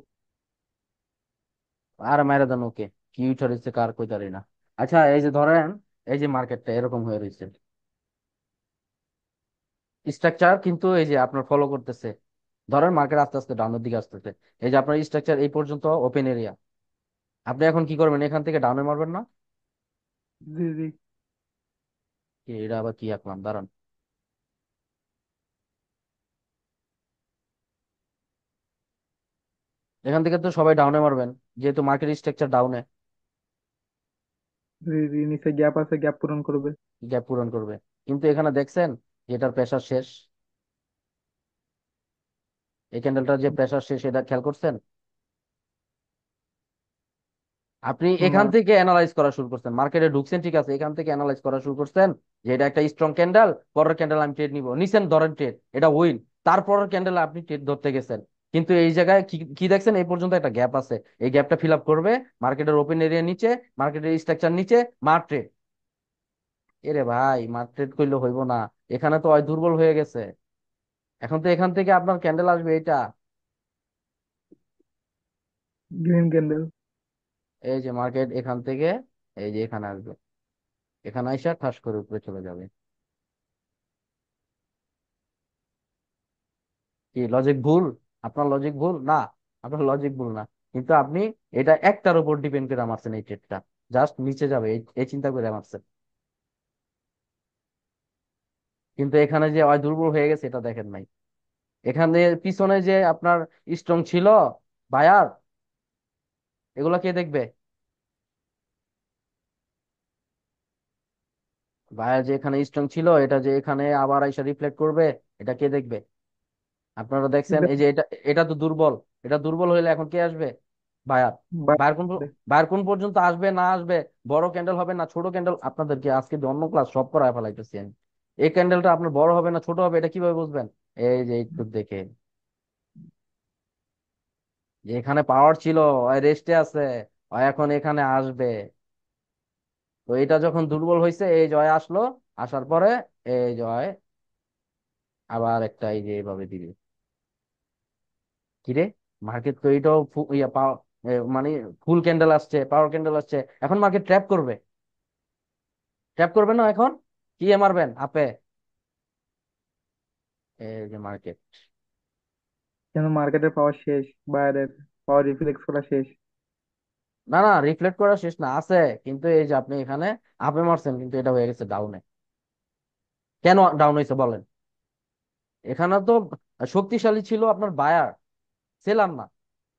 আর মাইরা দেন ওকে, কি উঠে রয়েছে কার কইতারি না। আচ্ছা এই যে ধরেন, এই যে মার্কেটটা এরকম হয়ে রয়েছে, স্ট্রাকচার কিন্তু এই যে আপনার ফলো করতেছে, ধরেন মার্কেট আস্তে আস্তে ডাউনের দিকে আসতেছে, এই যে আপনার স্ট্রাকচার এই পর্যন্ত ওপেন এরিয়া, আপনি এখন কি করবেন, এখান থেকে ডাউনে মারবেন না? জি জি। এটা আবার কি আঁকলাম, দাঁড়ান। এখান থেকে তো সবাই ডাউনে মারবেন, যেহেতু মার্কেট স্ট্রাকচার ডাউনে, জি জি, নিচে গ্যাপ আছে, গ্যাপ পূরণ করবে। গ্যাপ পূরণ করবে। কিন্তু এখানে দেখছেন যে এটার প্রেসার শেষ, এই ক্যান্ডেলটার যে প্রেসার শেষ এটা খেয়াল করছেন? আপনি না। এখান থেকে অ্যানালাইজ করা শুরু করছেন, মার্কেটে ঢুকছেন ঠিক আছে, এখান থেকে অ্যানালাইজ করা শুরু করছেন যে এটা একটা স্ট্রং ক্যান্ডেল, পরের ক্যান্ডেল আমি ট্রেড নিব, নিছেন ধরেন ট্রেড, এটা উইন। তারপরের ক্যান্ডেলে আপনি ট্রেড ধরতে গেছেন, কিন্তু এই জায়গায় কি কি দেখছেন, এই পর্যন্ত একটা গ্যাপ আছে, এই গ্যাপটা ফিল আপ করবে, মার্কেটের ওপেন এরিয়া নিচে, মার্কেটের স্ট্রাকচার নিচে, মার ট্রেড। এরে ভাই, মার ট্রেড করলে হইব না, এখানে তো হয় দুর্বল হয়ে গেছে। এখন তো এখান থেকে আপনার ক্যান্ডেল আসবে এটা, গ্রিন ক্যান্ডেল। এই যে মার্কেট এখান থেকে এই যে এখানে আসবে, এখানে আইসা ঠাস করে উপরে চলে যাবে। কি লজিক ভুল? আপনার লজিক ভুল না? আপনার লজিক ভুল না, কিন্তু আপনি এটা একটার উপর ডিপেন্ড করে মারছেন, এই ট্রেডটা জাস্ট নিচে যাবে এই চিন্তা করে মারছেন। কিন্তু এখানে যে হয় দুর্বল হয়ে গেছে এটা দেখেন নাই। এখানে পিছনে যে আপনার স্ট্রং ছিল বায়ার, এগুলা কে দেখবে? বায়ার যে এখানে স্ট্রং ছিল, এটা যে এখানে আবার এসে রিফ্লেক্ট করবে, এটা কে দেখবে? আপনারা দেখছেন এটা এই যে এটা, এটা তো দুর্বল, এটা দুর্বল হইলে এখন কে আসবে? বায়ার। বায়ার কোন বায়ার কোন পর্যন্ত আসবে না আসবে, বড় ক্যান্ডেল হবে না ছোট ক্যান্ডেল, আপনাদেরকে আজকে যে অন্য ক্লাস সব করায় ফেলাইতেছি আমি। এই ক্যান্ডেলটা আপনার বড় হবে না ছোট হবে, এটা কিভাবে বুঝবেন? এই যে একটু দেখে, যে এখানে পাওয়ার ছিল, রেস্টে আছে, এখন এখানে আসবে। তো এটা যখন দুর্বল হয়েছে, এই জয় আসলো, আসার পরে এই জয় আবার একটা এই যে এইভাবে দিবে। কিরে, মার্কেট তো এইটাও মানে ফুল ক্যান্ডেল আসছে, পাওয়ার ক্যান্ডেল আসছে, এখন মার্কেট ট্র্যাপ করবে, ট্র্যাপ করবে না এখন? কি এ মারবেন আপে, এই যে মার্কেট। কেন মার্কেটের পাওয়ার শেষ, বাইরের পাওয়ার রিফ্লেক্স করা শেষ। না না, রিফ্লেক্ট করা শেষ না, আছে। কিন্তু এই যে আপনি এখানে আপে মারছেন, কিন্তু এটা হয়ে গেছে ডাউনে। কেন ডাউন হয়েছে বলেন? এখানে তো শক্তিশালী ছিল আপনার বায়ার, সেলার না।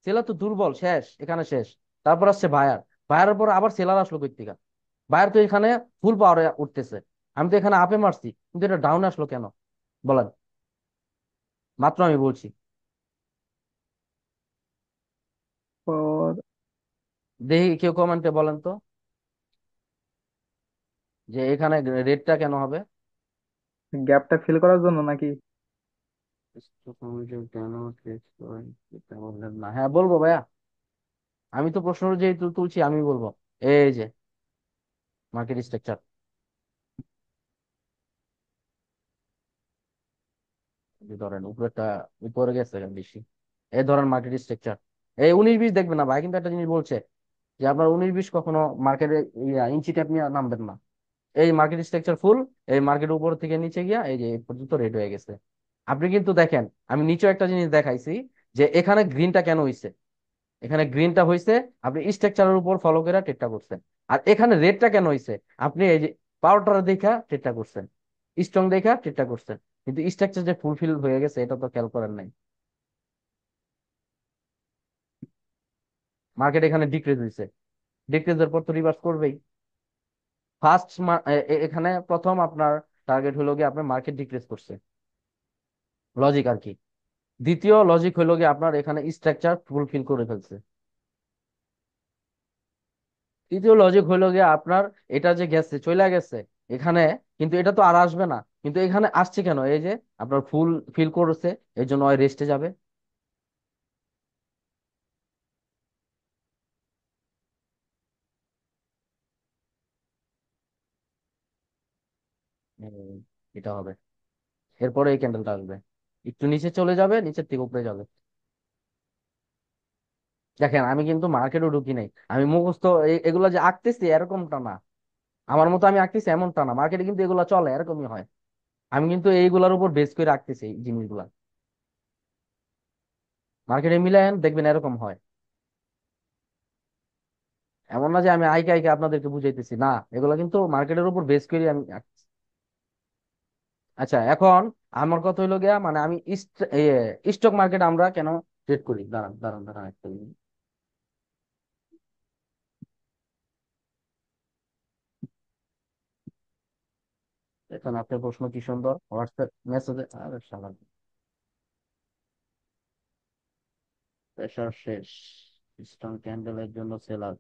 সেলার তো দুর্বল, শেষ, এখানে শেষ। তারপর আসছে বায়ার, বায়ারের পর আবার সেলার আসলো কই থেকে? বায়ার তো এখানে ফুল পাওয়ারে উঠতেছে, আমি তো এখানে আপে মারছি, কিন্তু এটা ডাউন আসলো কেন বলেন? মাত্র আমি বলছি। পাওয়ার দেখি কেউ কমেন্টে বলেন তো, যে এখানে রেটটা কেন হবে? গ্যাপটা ফিল করার জন্য নাকি? কেন শেষ করে এটা বললেন না? হ্যাঁ বলবো ভাইয়া, আমি তো প্রশ্ন যেহেতু তুলছি আমি বলবো। এই যে মার্কেট স্ট্রাকচার। ধরেন উপরেরটা উপরে গেছে বেশি, এই ধরেন মার্কেট স্ট্রাকচার। এই 19-20 দেখবেন না ভাই, কিন্তু একটা জিনিস বলছে যে আপনার 19-20 কখনো মার্কেটে ইঞ্চি ট্যাপ নিয়ে নামবেন না। এই মার্কেট স্ট্রাকচার ফুল, এই মার্কেট উপর থেকে নিচে গিয়া এই যে এই পর্যন্ত রেড হয়ে গেছে। আপনি কিন্তু দেখেন, আমি নিচে একটা জিনিস দেখাইছি যে এখানে গ্রিনটা কেন হইছে। এখানে গ্রিনটা হইছে আপনি স্ট্রাকচারের উপর ফলো করে ট্রেডটা করছেন। আর এখানে রেডটা কেন হইছে, আপনি এই যে পাউডার দেখা ট্রেডটা করছেন, স্ট্রং দেখা ট্রেডটা করছেন, কিন্তু স্ট্রাকচার যে ফুলফিল হয়ে গেছে এটা তো খেয়াল করেন নাই। মার্কেট এখানে ডিক্রিজ হয়েছে, ডিক্রিজের পর তো রিভার্স করবেই। ফার্স্ট এখানে প্রথম আপনার টার্গেট হলো গিয়ে আপনার মার্কেট ডিক্রিজ করছে, লজিক আর কি। দ্বিতীয় লজিক হলো গিয়ে আপনার এখানে স্ট্রাকচার ফুলফিল করে ফেলছে। তৃতীয় লজিক হলো গিয়ে আপনার এটা যে গেছে চলে গেছে এখানে, কিন্তু এটা তো আর আসবে না, কিন্তু এখানে আসছে কেন, এই যে আপনার ফুল ফিল করেছে, এই জন্য ওই রেস্টে যাবে। উম, এটা হবে, এরপরে এই ক্যান্ডেলটা আসবে, একটু নিচে চলে যাবে, নিচের থেকে উপরে যাবে। দেখেন আমি কিন্তু মার্কেটও ঢুকি নাই, আমি মুখস্থ এগুলো যে আঁকতেছি এরকমটা না, আমার মতো আমি আঁকতেছি এমনটা না, মার্কেটে কিন্তু এগুলো চলে এরকমই হয়। আমি কিন্তু এইগুলার উপর বেস করে রাখতেছি এই জিনিসগুলা, মার্কেটে মিলায়েন দেখবেন এরকম হয়। এমন না যে আমি আইকে আইকে আপনাদেরকে বুঝাইতেছি না, এগুলো কিন্তু মার্কেটের উপর বেস করে আমি আঁকতেছি। আচ্ছা এখন আমার কথা হইলো গিয়া মানে আমি স্টক মার্কেট আমরা কেন ট্রেড করি, দাঁড়ান দাঁড়ান দাঁড়ান একটা মিনিট। এখন আপনার প্রশ্ন কি সুন্দর হোয়াটসঅ্যাপ মেসেজে, আরে শালা প্রেশার শেষ, স্ট্রং ক্যান্ডেলের জন্য সেলার,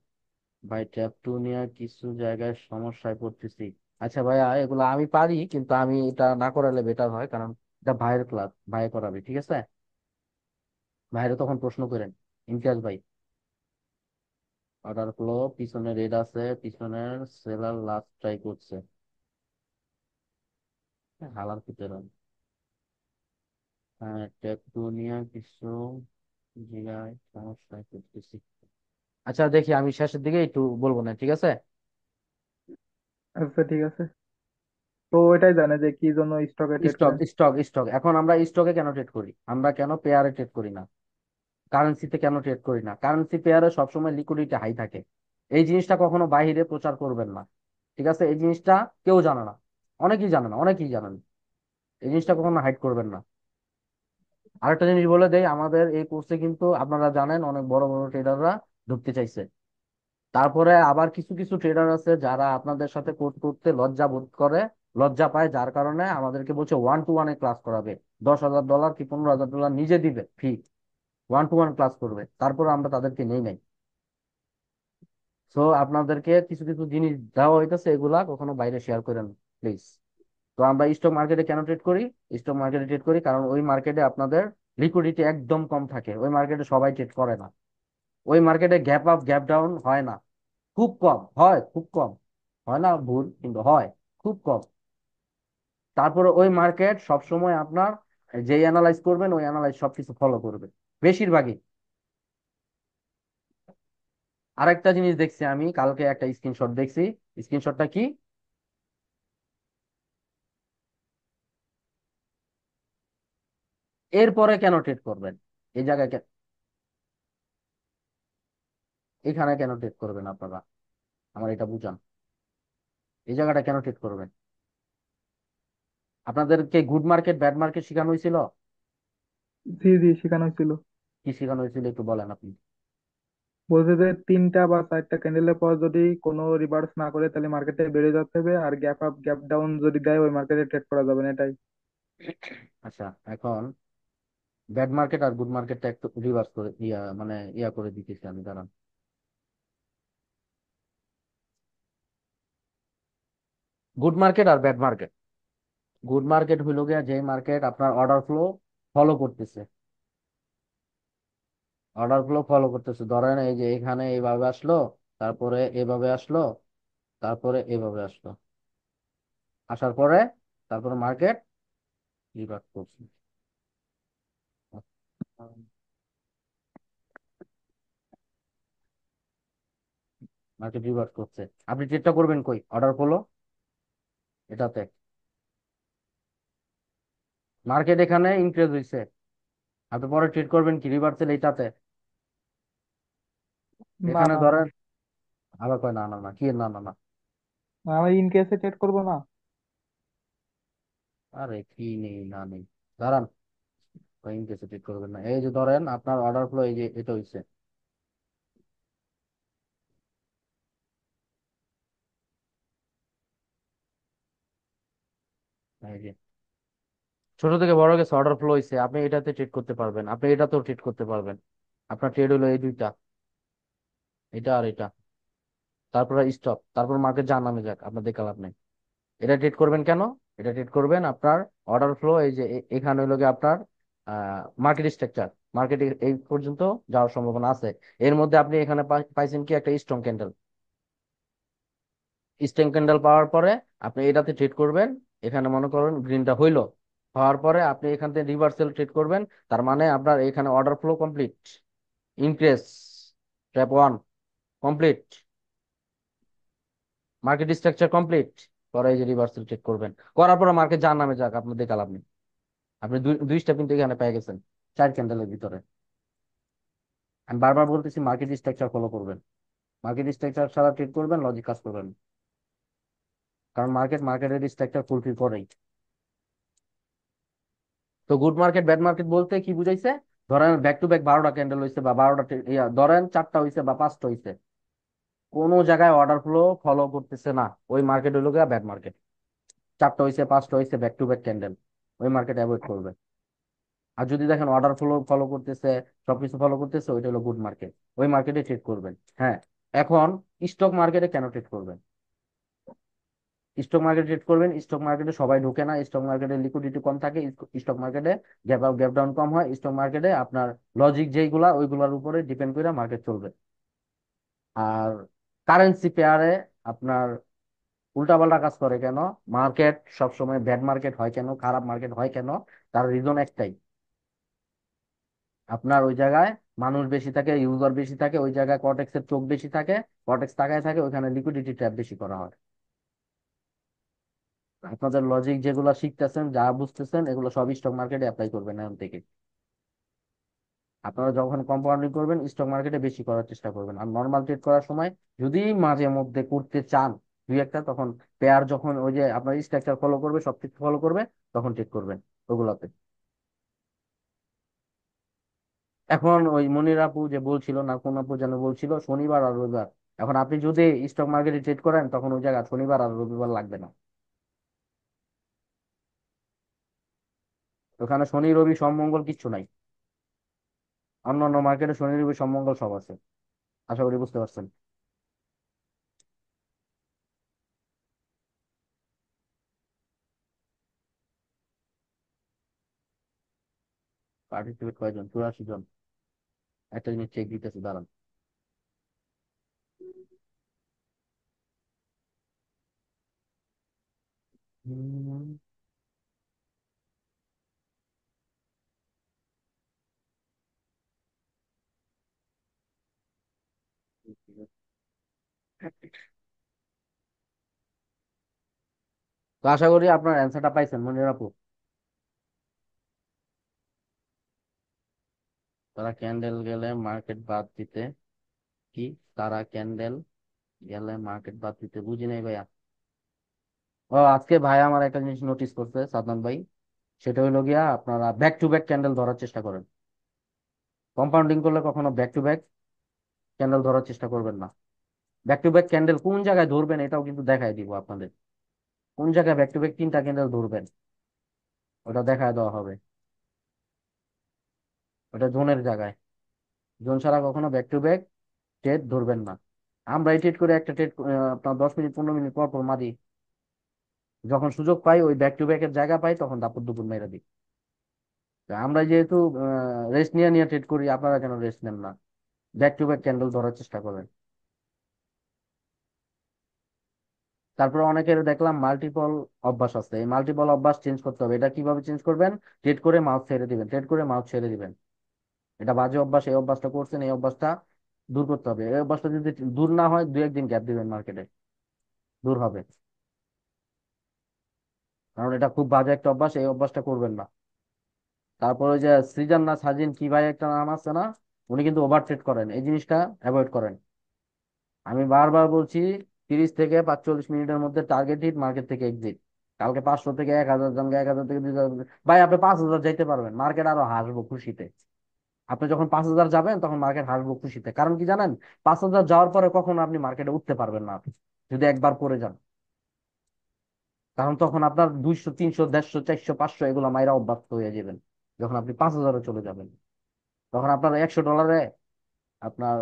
ভাই ট্যাপ টু নিয়ে কিছু জায়গায় সমস্যায় পড়তেছি। আচ্ছা ভাইয়া এগুলো আমি পারি, কিন্তু আমি এটা না করালে বেটার হয়, কারণ এটা ভাইয়ের ক্লাস, ভাই করাবে, ঠিক আছে? ভাইরে তখন প্রশ্ন করেন। ইমতিয়াজ ভাই, অর্ডার ফ্লো পিছনে রেড আছে, পিছনের সেলার লাস্ট ট্রাই করছে, হালার ভিতরে। হ্যাঁ ট্যাপ টু নিয়ে কিছু জায়গায় সমস্যায় পড়তেছি। আচ্ছা দেখি আমি শেষের দিকে একটু বলবো না, ঠিক আছে? আচ্ছা ঠিক আছে। তো ওইটাই জানে যে কি জন্য স্টকে ট্রেড স্টক করেন। স্টক স্টক এখন আমরা স্টকে কেন ট্রেড করি, আমরা কেন পেয়ারে ট্রেড করি না, কারেন্সিতে কেন ট্রেড করি না? কারেন্সি পেয়ারে সবসময় লিকুইডিটি হাই থাকে। এই জিনিসটা কখনো বাইরে প্রচার করবেন না, ঠিক আছে? এই জিনিসটা কেউ জানে না, অনেকেই জানে না, অনেকেই জানেন, এই জিনিসটা কখনো হাইড করবেন না। আরেকটা জিনিস বলে দেই, আমাদের এই কোর্সে কিন্তু আপনারা জানেন অনেক বড় বড় ট্রেডাররা ঢুকতে চাইছে। তারপরে আবার কিছু কিছু ট্রেডার আছে যারা আপনাদের সাথে কোর্স করতে লজ্জা বোধ করে, লজ্জা পায়, যার কারণে আমাদেরকে বলছে ওয়ান টু ওয়ানে ক্লাস করাবে, $10,000 কি $15,000 নিজে দিবে ফি, ওয়ান টু ওয়ান ক্লাস করবে, তারপর আমরা তাদেরকে নেই নাই। সো আপনাদেরকে কিছু কিছু জিনিস দেওয়া হইতেছে, এগুলা কখনো বাইরে শেয়ার করেন প্লিজ। তো আমরা স্টক মার্কেটে কেন ট্রেড করি? স্টক মার্কেটে ট্রেড করি কারণ ওই মার্কেটে আপনাদের লিকুইডিটি একদম কম থাকে, ওই মার্কেটে সবাই ট্রেড করে না, ওই মার্কেটে গ্যাপ আপ গ্যাপ ডাউন হয় না, খুব কম হয়, খুব কম হয়, না ভুল কিন্তু হয়, খুব কম। তারপরে ওই মার্কেট সবসময় আপনার যে অ্যানালাইজ করবেন ওই অ্যানালাইজ সবকিছু ফলো করবে বেশিরভাগই। আরেকটা জিনিস দেখছি আমি কালকে, একটা স্ক্রিনশট দেখছি, স্ক্রিনশটটা কি, এরপরে কেন ট্রেড করবেন, এই জায়গায় এখানে কেন ট্রেড করবেন আপনারা, আমার এটা বুঝান, এই জায়গাটা কেন ট্রেড করবেন? আপনাদেরকে গুড মার্কেট ব্যাড মার্কেট শেখানো হয়েছিল? জি জি, শেখানো হয়েছিল। কি শেখানো হয়েছিল একটু বলেন আপনি। বলছে যে তিনটা বা চারটা ক্যান্ডেলের পর যদি কোনো রিভার্স না করে তাহলে মার্কেটে বেড়ে যেতে হবে, আর গ্যাপ আপ গ্যাপ ডাউন যদি দেয় ওই মার্কেটে ট্রেড করা যাবে না, এটাই। আচ্ছা এখন ব্যাড মার্কেট আর গুড মার্কেটটা একটু রিভার্স করে মানে করে দিতেছি আমি, দাঁড়ান। গুড মার্কেট আর ব্যাড মার্কেট, গুড মার্কেট হইল গিয়া যে মার্কেট আপনার অর্ডার ফ্লো ফলো করতেছে, অর্ডার ফ্লো ফলো করতেছে, ধরেন এই যে এখানে এইভাবে আসলো, তারপরে এভাবে আসলো, তারপরে এভাবে আসলো, আসার পরে তারপরে মার্কেট রিভার্ট করছে, মার্কেট রিভার্ট করছে। আপনি ট্রেডটা করবেন কই? অর্ডার ফলো এটাতে, মার্কেট এখানে ইনক্রিজ হয়েছে, আপনি পরে ট্রেড করবেন কি রিভার্সাল এইটাতে? না এখানে না না, ধরেন, আবার কয় না না না, কি না না না, আমি ইন কেসে ট্রেড করবো না। আরে কি নেই না নেই, দাঁড়ান, ইনকেসে ট্রেড করবেন না। এই যে ধরেন আপনার অর্ডার ফ্লো এই যে এটা হইছে, এই যে ছোট থেকে বড় গেছে, অর্ডার ফ্লো হইছে, আপনি এটাতে ট্রেড করতে পারবেন, আপনি এটাতেও ট্রেড করতে পারবেন। আপনার ট্রেড হলো এই দুইটা, এটা আর এটা, তারপরে স্টপ, তারপর মার্কেট যার নামে যাক, আপনার দেখে লাভ নেই। এটা ট্রেড করবেন কেন? এটা ট্রেড করবেন আপনার অর্ডার ফ্লো এই যে এখানে হলো গিয়ে আপনার মার্কেট স্ট্রাকচার, মার্কেট এই পর্যন্ত যাওয়ার সম্ভাবনা আছে। এর মধ্যে আপনি এখানে পাইছেন কি একটা স্ট্রং ক্যান্ডেল, স্ট্রং ক্যান্ডেল পাওয়ার পরে আপনি এটাতে ট্রেড করবেন। এখানে মনে করেন গ্রিনটা হইলো, হওয়ার পরে আপনি এখান থেকে রিভার্সাল ট্রেড করবেন। তার মানে আপনার এখানে order flow complete, increase, trap one complete, market structure complete, পরে এই যে রিভার্সাল ট্রেড করবেন, করার পরে মার্কেট যার নামে যাক, আপনার দেখা লাভ নেই। আপনি দুই দুই স্টেপ কিন্তু এখানে পেয়ে গেছেন, চার ক্যান্ডেলের ভিতরে। আমি বারবার বলতেছি মার্কেট স্ট্রাকচার ফলো করবেন, মার্কেট স্ট্রাকচার ছাড়া ট্রেড করবেন, লজিক কাজ করবেন না। কারণ মার্কেটের স্ট্রাকচার ফুলফিল করেই। তো গুড মার্কেট ব্যাড মার্কেট বলতে কি বুঝাইছে? ধরেন ব্যাক টু ব্যাক 12টা ক্যান্ডেল হয়েছে বা 12টা ধরেন 4টা হয়েছে বা 5টা হয়েছে, কোনো জায়গায় অর্ডার ফ্লো ফলো করতেছে না, ওই মার্কেট হইলো গিয়ে ব্যাড মার্কেট। 4টা হয়েছে 5টা হয়েছে ব্যাক টু ব্যাক ক্যান্ডেল, ওই মার্কেট অ্যাভয়েড করবে। আর যদি দেখেন অর্ডার ফ্লো ফলো করতেছে, সবকিছু ফলো করতেছে, ওইটা হলো গুড মার্কেট, ওই মার্কেটে ট্রেড করবেন। হ্যাঁ, এখন স্টক মার্কেটে কেন ট্রেড করবেন? স্টক মার্কেটে ট্রেড করবেন, স্টক মার্কেটে সবাই ঢোকে না, স্টক মার্কেটে লিকুইডিটি কম থাকে, স্টক মার্কেটে গ্যাপ আপ গ্যাপ ডাউন কম হয়, স্টক মার্কেটে আপনার লজিক যেইগুলা ওইগুলার উপরে ডিপেন্ড করে মার্কেট চলবে। আর কারেন্সি পেয়ারে আপনার উল্টাপাল্টা কাজ করে কেন? মার্কেট সবসময় ব্যাড মার্কেট হয় কেন, খারাপ মার্কেট হয় কেন? তার রিজন একটাই, আপনার ওই জায়গায় মানুষ বেশি থাকে, ইউজার বেশি থাকে, ওই জায়গায় কটেক্সের চোখ বেশি থাকে, কটেক্স তাকায় থাকে, ওখানে লিকুইডিটি ট্র্যাপ বেশি করা হয়। আপনাদের লজিক যেগুলো শিখতেছেন, যা বুঝতেছেন, এগুলো সব স্টক মার্কেটে অ্যাপ্লাই করবেন এখন থেকে। আপনারা যখন কম্পাউন্ডিং করবেন স্টক মার্কেটে বেশি করার চেষ্টা করবেন, আর নর্মাল ট্রেড করার সময় যদি মাঝে মধ্যে করতে চান দুই একটা, তখন পেয়ার যখন ওই যে আপনার স্ট্রাকচার ফলো করবে, সবকিছু ফলো করবে, তখন ট্রেড করবেন ওগুলাতে। এখন ওই মনির আপু যে বলছিল না, কোন আপু যেন বলছিল শনিবার আর রবিবার, এখন আপনি যদি স্টক মার্কেটে ট্রেড করেন তখন ওই জায়গায় শনিবার আর রবিবার লাগবে না, ওখানে শনি রবি সোম মঙ্গল কিচ্ছু নাই। অন্য অন্য মার্কেটে শনি রবি সোম মঙ্গল সব আছে, আশা করি বুঝতে পারছেন। পার্টিসিপেট কয়জন? 84 জন। একটা জিনিস চেক দিতেছে, দাঁড়ান। হুম, তো আশা করি আপনার অ্যান্সারটা পাইছেন মনির আপু। তারা ক্যান্ডেল গেলে মার্কেট বাদ দিতে, কি? তারা ক্যান্ডেল গেলে মার্কেট বাদ দিতে, বুঝি নাই ভাইয়া। ও আজকে ভাই আমার একটা জিনিস নোটিস করছে সাদমান ভাই, সেটা হলো গিয়া আপনারা ব্যাক টু ব্যাক ক্যান্ডেল ধরার চেষ্টা করেন। কম্পাউন্ডিং করলে কখনো ব্যাক টু ব্যাক ক্যান্ডেল ধরার চেষ্টা করবেন না। ব্যাক টু ব্যাক ক্যান্ডেল কোন জায়গায় ধরবেন এটাও কিন্তু দেখাই দিব আপনাদের, কোন জায়গায় ব্যাক টু ব্যাক তিনটা ক্যান্ডেল ধরবেন ওটা দেখায় দেওয়া হবে। ওটা জোনের জায়গায়, জোন ছাড়া কখনো ব্যাক টু ব্যাক ট্রেড ধরবেন না। আমরা এই ট্রেড করে একটা ট্রেড আপনার 10 মিনিট 15 মিনিট পর পর মারি, যখন সুযোগ পাই ওই ব্যাক টু ব্যাক এর জায়গা পাই তখন দাপুর দুপুর মেরে দিই। তা আমরা যেহেতু রেস্ট নিয়ে নিয়ে ট্রেড করি, আপনারা কেন রেস্ট নেন না? ব্যাক টু ব্যাক ক্যান্ডেল ধরার চেষ্টা করেন। তারপরে অনেকের দেখলাম মাল্টিপল অভ্যাস আছে, এই মাল্টিপল অভ্যাস চেঞ্জ করতে হবে। এটা কিভাবে চেঞ্জ করবেন? ট্রেড করে মাউথ ছেড়ে দিবেন, ট্রেড করে মাউথ ছেড়ে দিবেন। এটা বাজে অভ্যাস, এই অভ্যাসটা করছেন, এই অভ্যাসটা দূর করতে হবে। এই অভ্যাসটা যদি দূর না হয়, 2-1 দিন গ্যাপ দিবেন, মার্কেটে দূর হবে। কারণ এটা খুব বাজে একটা অভ্যাস, এই অভ্যাসটা করবেন না। তারপরে ওই যে সৃজন না সাজিন কি ভাই একটা নাম আছে না, উনি কিন্তু ওভার ট্রেড করেন, এই জিনিসটা অ্যাভয়েড করেন। আমি বারবার বলছি, 30 থেকে 45 মিনিটের মধ্যে টার্গেট হিট, মার্কেট থেকে এক্সিট। কালকে 500 থেকে 1000 যান, 1000 থেকে 2000। ভাই আপনি 5000 যাইতে পারবেন, মার্কেট আরো হাসবো খুশিতে। আপনি যখন 5000 যাবেন তখন মার্কেট হাসবো খুশিতে। কারণ কি জানেন? 5000 যাওয়ার পরে কখনো আপনি মার্কেটে উঠতে পারবেন না আপনি, যদি একবার পড়ে যান। কারণ তখন আপনার 200, 300, 150, 400, 500 এগুলো মাইরা অভ্যস্ত হয়ে যাবেন। যখন আপনি 5000-এ চলে যাবেন, তখন আপনার $100 আপনার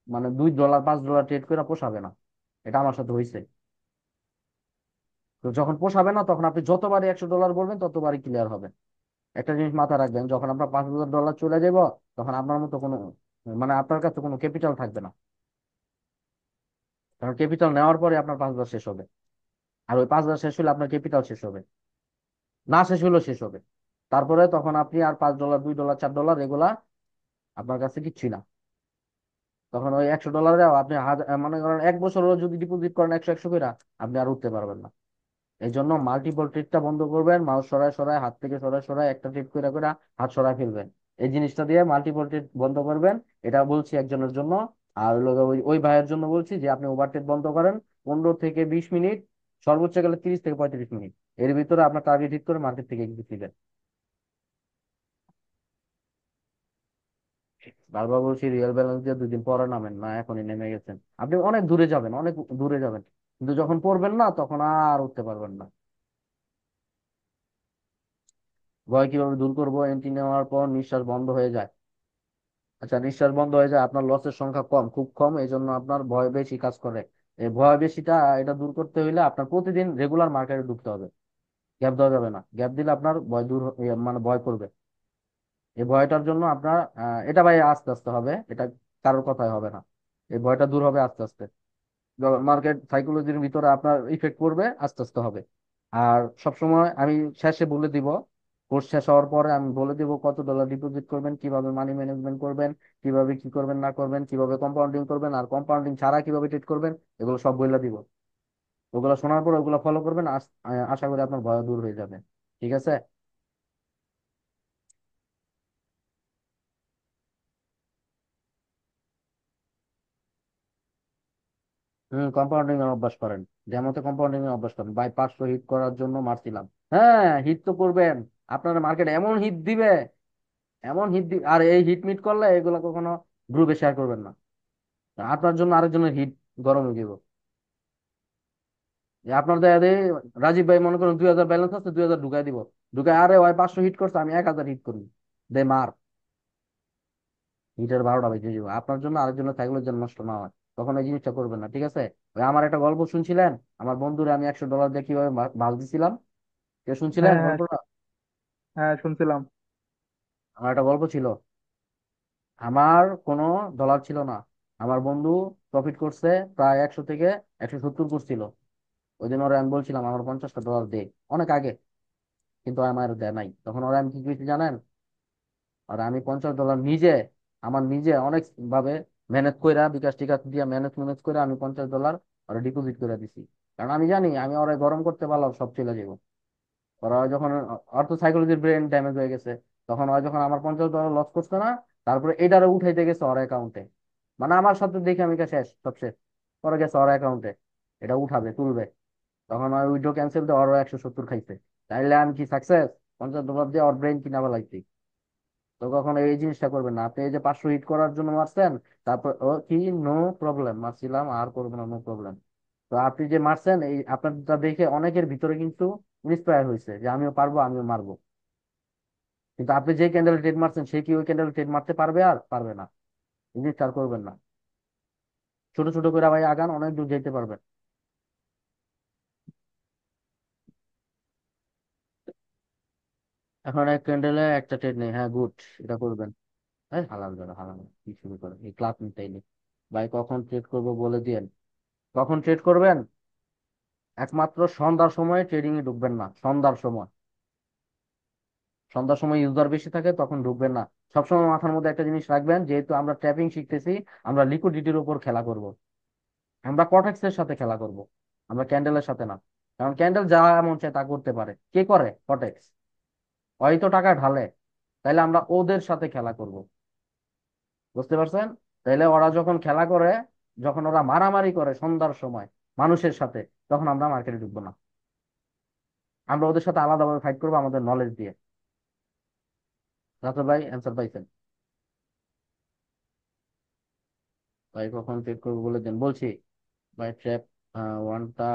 মানে $2, $5 ট্রেড করে পোষাবে না। এটা আমার সাথে হয়েছে। তো যখন পোষাবে না, তখন আপনি যতবারই $100 বলবেন ততবারই ক্লিয়ার হবে। একটা জিনিস মাথায় রাখবেন, যখন আপনার $5000 চলে যাব, তখন আপনার মতো কোনো মানে আপনার কাছে কোনো ক্যাপিটাল থাকবে না। কারণ ক্যাপিটাল নেওয়ার পরে আপনার 5,000 শেষ হবে। আর ওই 5,000 শেষ হলে আপনার ক্যাপিটাল শেষ হবে, না শেষ হলেও শেষ হবে। তারপরে তখন আপনি আর $5, $2, $4 এগুলা আপনার কাছে কিচ্ছুই না। তখন ওই $100 আপনি মনে করেন 1 বছরও যদি ডিপোজিট করেন 100 100 করে, আপনি আর উঠতে পারবেন না। এই জন্য মাল্টিপল ট্রেডটা বন্ধ করবেন, মাউস সরায় সরায়, হাত থেকে সরায় সরায়, একটা ট্রেড করে করে হাত সরায় ফেলবেন। এই জিনিসটা দিয়ে মাল্টিপল ট্রেড বন্ধ করবেন। এটা বলছি একজনের জন্য। আর হলো গিয়ে ওই ওই ভাইয়ের জন্য বলছি যে আপনি ওভার ট্রেড বন্ধ করেন, 15 থেকে 20 মিনিট, সর্বোচ্চ গেলে 30 থেকে 35 মিনিট, এর ভিতরে আপনার টার্গেট হিট করে মার্কেট থেকে এক্সিট দিবেন। বারবার বলছি, রিয়েল ব্যালেন্স দিয়ে 2 দিন পরে নামেন না, এখনই নেমে গেছেন। আপনি অনেক দূরে যাবেন, অনেক দূরে যাবেন, কিন্তু যখন পড়বেন না তখন আর উঠতে পারবেন না। ভয় কিভাবে দূর করবো? এন্ট্রি নেওয়ার পর নিঃশ্বাস বন্ধ হয়ে যায়। আচ্ছা, নিঃশ্বাস বন্ধ হয়ে যায়, আপনার লসের সংখ্যা কম, খুব কম, এই জন্য আপনার ভয় বেশি কাজ করে। এই ভয় বেশিটা এটা দূর করতে হইলে আপনার প্রতিদিন রেগুলার মার্কেটে ঢুকতে হবে। গ্যাপ দেওয়া যাবে না, গ্যাপ দিলে আপনার ভয় দূর মানে ভয় করবে। এই ভয়টার জন্য আপনার এটা ভাই আস্তে আস্তে হবে, এটা কারোর কথাই হবে না। এই ভয়টা দূর হবে আস্তে আস্তে। মার্কেট সাইকোলজির ভিতরে আপনার ইফেক্ট পড়বে, আস্তে আস্তে হবে। আর সবসময় আমি শেষে বলে দিব, কোর্স শেষ হওয়ার পরে আমি বলে দিব কত $, ডিপোজিট করবেন, কিভাবে মানি ম্যানেজমেন্ট করবেন, কিভাবে কি করবেন না করবেন, কিভাবে কম্পাউন্ডিং করবেন, আর কম্পাউন্ডিং ছাড়া কিভাবে ট্রেড করবেন, এগুলো সব বলে দিব। ওগুলো শোনার পর ওগুলো ফলো করবেন, আশা করি আপনার ভয় দূর হয়ে যাবে। ঠিক আছে? কম্পাউন্ডিং এর অভ্যাস করেন, যেমন কম্পাউন্ডিং এর অভ্যাস করেন। বাই 500 হিট করার জন্য মারছিলাম। হ্যাঁ, হিট তো করবেন। আপনার মার্কেট এমন হিট দিবে, এমন হিট আর এই হিট মিট করলে এগুলো কখনো গ্রুপে শেয়ার করবেন না। আপনার জন্য আরেকজনের হিট গরম হয়ে যাব। আপনার দেখা যায় রাজীব ভাই মনে করেন 2000 ব্যালেন্স আছে, 2000 ঢুকাই দিব। ঢুকাই, আরে ওই 500 হিট করছে, আমি 1000 হিট করি, দে মার। হিটের 12টা বেজে যাবো। আপনার জন্য আরেকজনের থাকলে যেন নষ্ট না হয়, তখন এই জিনিসটা করবেন না। ঠিক আছে? ওই আমার একটা গল্প শুনছিলেন, আমার বন্ধুরে আমি $100 দিয়ে কিভাবে মাল দিছিলাম, কে শুনছিলেন হ্যাঁ হ্যাঁ, গল্পটা? হ্যাঁ শুনছিলাম। আমার একটা গল্প ছিল। আমার কোনো ডলার ছিল না, আমার বন্ধু প্রফিট করছে প্রায় 100 থেকে 170 করছিল। ওই দিন ওরা আমি বলছিলাম আমার $50 দে, অনেক আগে, কিন্তু আমার দেয় নাই। তখন ওরা আমি কি করেছি জানেন? আর আমি $50 নিজে, আমার নিজে অনেক ভাবে ম্যানেজ কইরা, বিকাশ টিকাশ দিয়া ম্যানেজ ম্যানেজ করে আমি $50 ওরা ডিপোজিট করে দিছি। কারণ আমি জানি আমি ওরা গরম করতে পারলাম সব চলে যাবো। ওরা যখন অর্থ সাইকোলজির ব্রেন ড্যামেজ হয়ে গেছে, তখন ওরা যখন আমার $50 লস করছে না, তারপরে এটারও উঠাইতে গেছে ওর অ্যাকাউন্টে। মানে আমার সাথে দেখে আমি শেষ, সব শেষ। পরে গেছে ওর অ্যাকাউন্টে, এটা উঠাবে তুলবে। তখন ওই উইড্রো ক্যান্সেল দিয়ে ওর 170 খাইছে। তাইলে আমি কি সাকসেস? $50 দিয়ে ওর ব্রেন কিনা ফেলাইছি। তো কখনো এই জিনিসটা করবেন না। আপনি এই যে 500 হিট করার জন্য মারছেন, তারপর ও কি, নো প্রবলেম, মারছিলাম আর করবো না, নো প্রবলেম। তো আপনি যে মারছেন, এই আপনারটা দেখে অনেকের ভিতরে কিন্তু ইন্সপায়ার হয়েছে যে আমিও পারবো, আমিও মারবো। কিন্তু আপনি যে ক্যান্ডেল ট্রেড মারছেন, সে কি ওই ক্যান্ডেল ট্রেড মারতে পারবে? আর পারবে না। এই জিনিসটা আর করবেন না। ছোট ছোট করে ভাই আগান, অনেক দূর যেতে পারবেন। এখন এক ক্যান্ডেলে একটা ট্রেড নেই, হ্যাঁ গুড, এটা করবেন। এই হালাল ধরো, হালাল কি শুরু করে এই ক্লাস নিতেই নেই। ভাই কখন ট্রেড করবো বলে দিয়েন, কখন ট্রেড করবেন। একমাত্র সন্ধ্যার সময় ট্রেডিং এ ঢুকবেন না, সন্ধ্যার সময় ইউজার বেশি থাকে তখন ঢুকবেন না। সবসময় মাথার মধ্যে একটা জিনিস রাখবেন, যেহেতু আমরা ট্যাপিং শিখতেছি, আমরা লিকুইডিটির উপর খেলা করব, আমরা কটেক্স এর সাথে খেলা করব, আমরা ক্যান্ডেলের সাথে না। কারণ ক্যান্ডেল যা মন চায় তা করতে পারে, কে করে? কটেক্স। হয়তো টাকা ঢালে, তাইলে আমরা ওদের সাথে খেলা করব। বুঝতে পারছেন? তাইলে ওরা যখন খেলা করে, যখন ওরা মারামারি করে সন্ধ্যার সময় মানুষের সাথে, তখন আমরা মার্কেটে ঢুকবো না। আমরা ওদের সাথে আলাদাভাবে ফাইট করবো আমাদের নলেজ দিয়ে। রাসেল ভাই অ্যান্সার পাইছেন? ভাই কখন ট্রেড করবো বলে দেন, বলছি। ভাই ট্র্যাপ ওয়ানটা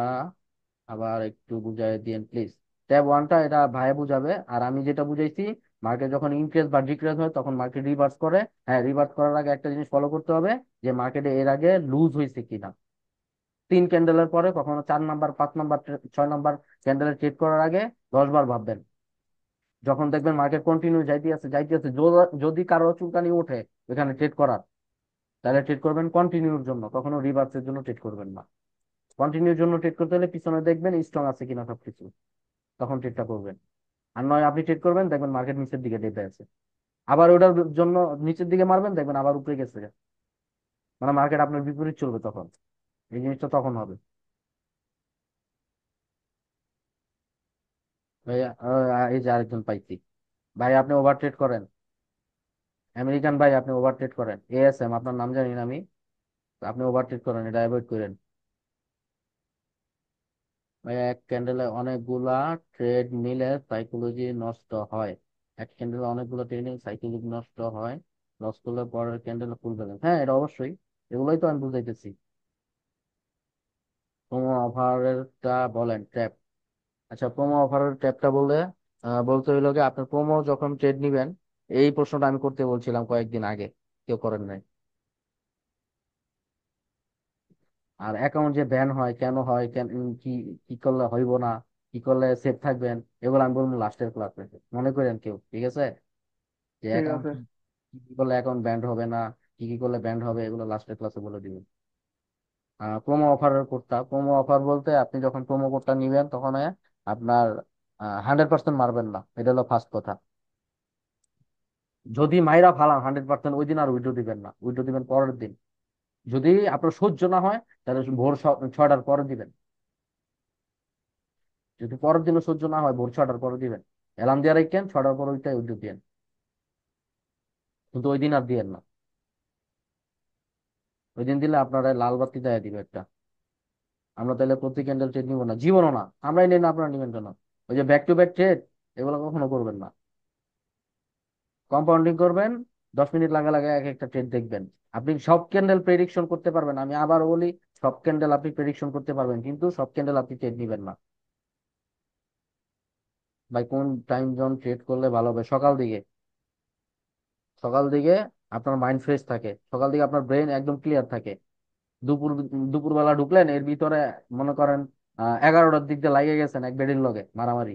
আবার একটু বুঝাই দিয়েন প্লিজ। ট্যাব ওয়ানটা এটা ভাই বুঝাবে, আর আমি যেটা বুঝাইছি, মার্কেট যখন ইনক্রিজ বা ডিক্রিজ হয় তখন মার্কেট রিভার্স করে। হ্যাঁ, রিভার্স করার আগে একটা জিনিস ফলো করতে হবে, যে মার্কেটে এর আগে লুজ হয়েছে কিনা। 3 ক্যান্ডেলের পরে কখনো 4 নাম্বার, 5 নাম্বার, 6 নাম্বার ক্যান্ডেলের ট্রেড করার আগে 10 বার ভাববেন। যখন দেখবেন মার্কেট কন্টিনিউ যাইতে আছে যাইতে আছে, যদি কারো চুলকানি ওঠে এখানে ট্রেড করার, তাহলে ট্রেড করবেন কন্টিনিউর জন্য, কখনো রিভার্সের জন্য ট্রেড করবেন না। কন্টিনিউর জন্য ট্রেড করতে হলে পিছনে দেখবেন স্ট্রং আছে কিনা সবকিছু, তখন ট্রেডটা করবেন। আর নয় আপনি ট্রেড করবেন, দেখবেন মার্কেট নিচের দিকে ডেবে আছে, আবার ওটার জন্য নিচের দিকে মারবেন, দেখবেন আবার উপরে গেছে, মানে মার্কেট আপনার বিপরীত চলবে তখন। এই জিনিসটা তখন হবে। ভাইয়া এই যে আরেকজন পাইছি। ভাই আপনি ওভার ট্রেড করেন? আমেরিকান ভাই আপনি ওভার ট্রেড করেন? এএসএম আপনার নাম জানি না আমি। তো আপনি ওভার ট্রেড করেন, এটা অ্যাভয়েড করেন। ভাই এক ক্যান্ডেলে অনেকগুলা ট্রেড নিলে সাইকোলজি নষ্ট হয়। এক ক্যান্ডেলে অনেকগুলো ট্রেড নিলে সাইকোলজি নষ্ট হয়, লস করলে পরের ক্যান্ডেলে ফুল ব্যালেন্স। হ্যাঁ, এটা অবশ্যই, এগুলোই তো আমি বুঝাইতেছি। প্রোমো অফারেরটা বলেন, ট্যাপ। আচ্ছা, প্রোমো অফারের ট্যাপটা বললে বলতে হইলো কি, আপনার প্রোমো যখন ট্রেড নিবেন, এই প্রশ্নটা আমি করতে বলছিলাম কয়েকদিন আগে, কেউ করেন নাই। আর অ্যাকাউন্ট যে ব্যান হয়, কেন হয়, কেন, কি কি করলে হইব না, কি করলে সেফ থাকবেন, এগুলো আমি বলবো লাস্টের ক্লাসে, মনে করেন কেউ, ঠিক আছে? যে ঠিক অ্যাকাউন্ট আছে। কি কি করলে অ্যাকাউন্ট ব্যান্ড হবে না, কি কি করলে ব্যান্ড হবে, এগুলো লাস্টের ক্লাসে বলে দিব। প্রোমো অফারের কোডটা, প্রোমো অফার বলতে আপনি যখন প্রোমো কোডটা নিবেন তখন আপনার 100% মারবেন না, এটা হলো ফার্স্ট কথা। যদি মাইরা ফালান 100%, ওই দিন আর উইড্রো দিবেন না, উইড্রো দিবেন পরের দিন। যদি আপনার সহ্য না হয়, তাহলে ভোর 6টার পরে দিবেন। যদি পরের দিনও সহ্য না হয়, ভোর 6টার পরে দিবেন। অ্যালার্ম দিয়ে রাখেন, 6টার পর ওইটাই উইড্রো দিবেন, কিন্তু ওই দিন আর দিয়েন না। ওই দিন দিলে আপনারা লাল বাতি দেয় দিবে একটা। আমরা তাহলে প্রতি ক্যান্ডেল ট্রেড নিবো না, জীবনও না। আমরাই নেই না, আপনারা নিবেন কেন? ওই যে ব্যাক টু ব্যাক ট্রেড, এগুলো কখনো করবেন না। কম্পাউন্ডিং করবেন, 10 মিনিট লাগা লাগা এক একটা ট্রেড দেখবেন। আপনি সব ক্যান্ডেল প্রেডিকশন করতে পারবেন, আমি আবার বলি, সব ক্যান্ডেল আপনি প্রেডিকশন করতে পারবেন, কিন্তু সব ক্যান্ডেল আপনি ট্রেড নিবেন না। ভাই কোন টাইম জোন ট্রেড করলে ভালো হবে? সকাল দিকে। সকাল দিকে আপনার মাইন্ড ফ্রেশ থাকে, সকাল দিকে আপনার ব্রেন একদম ক্লিয়ার থাকে। দুপুর দুপুরবেলা ঢুকলেন, এর ভিতরে মনে করেন 11টার দিক দিয়ে লাগিয়ে গেছেন এক বেডির লগে মারামারি,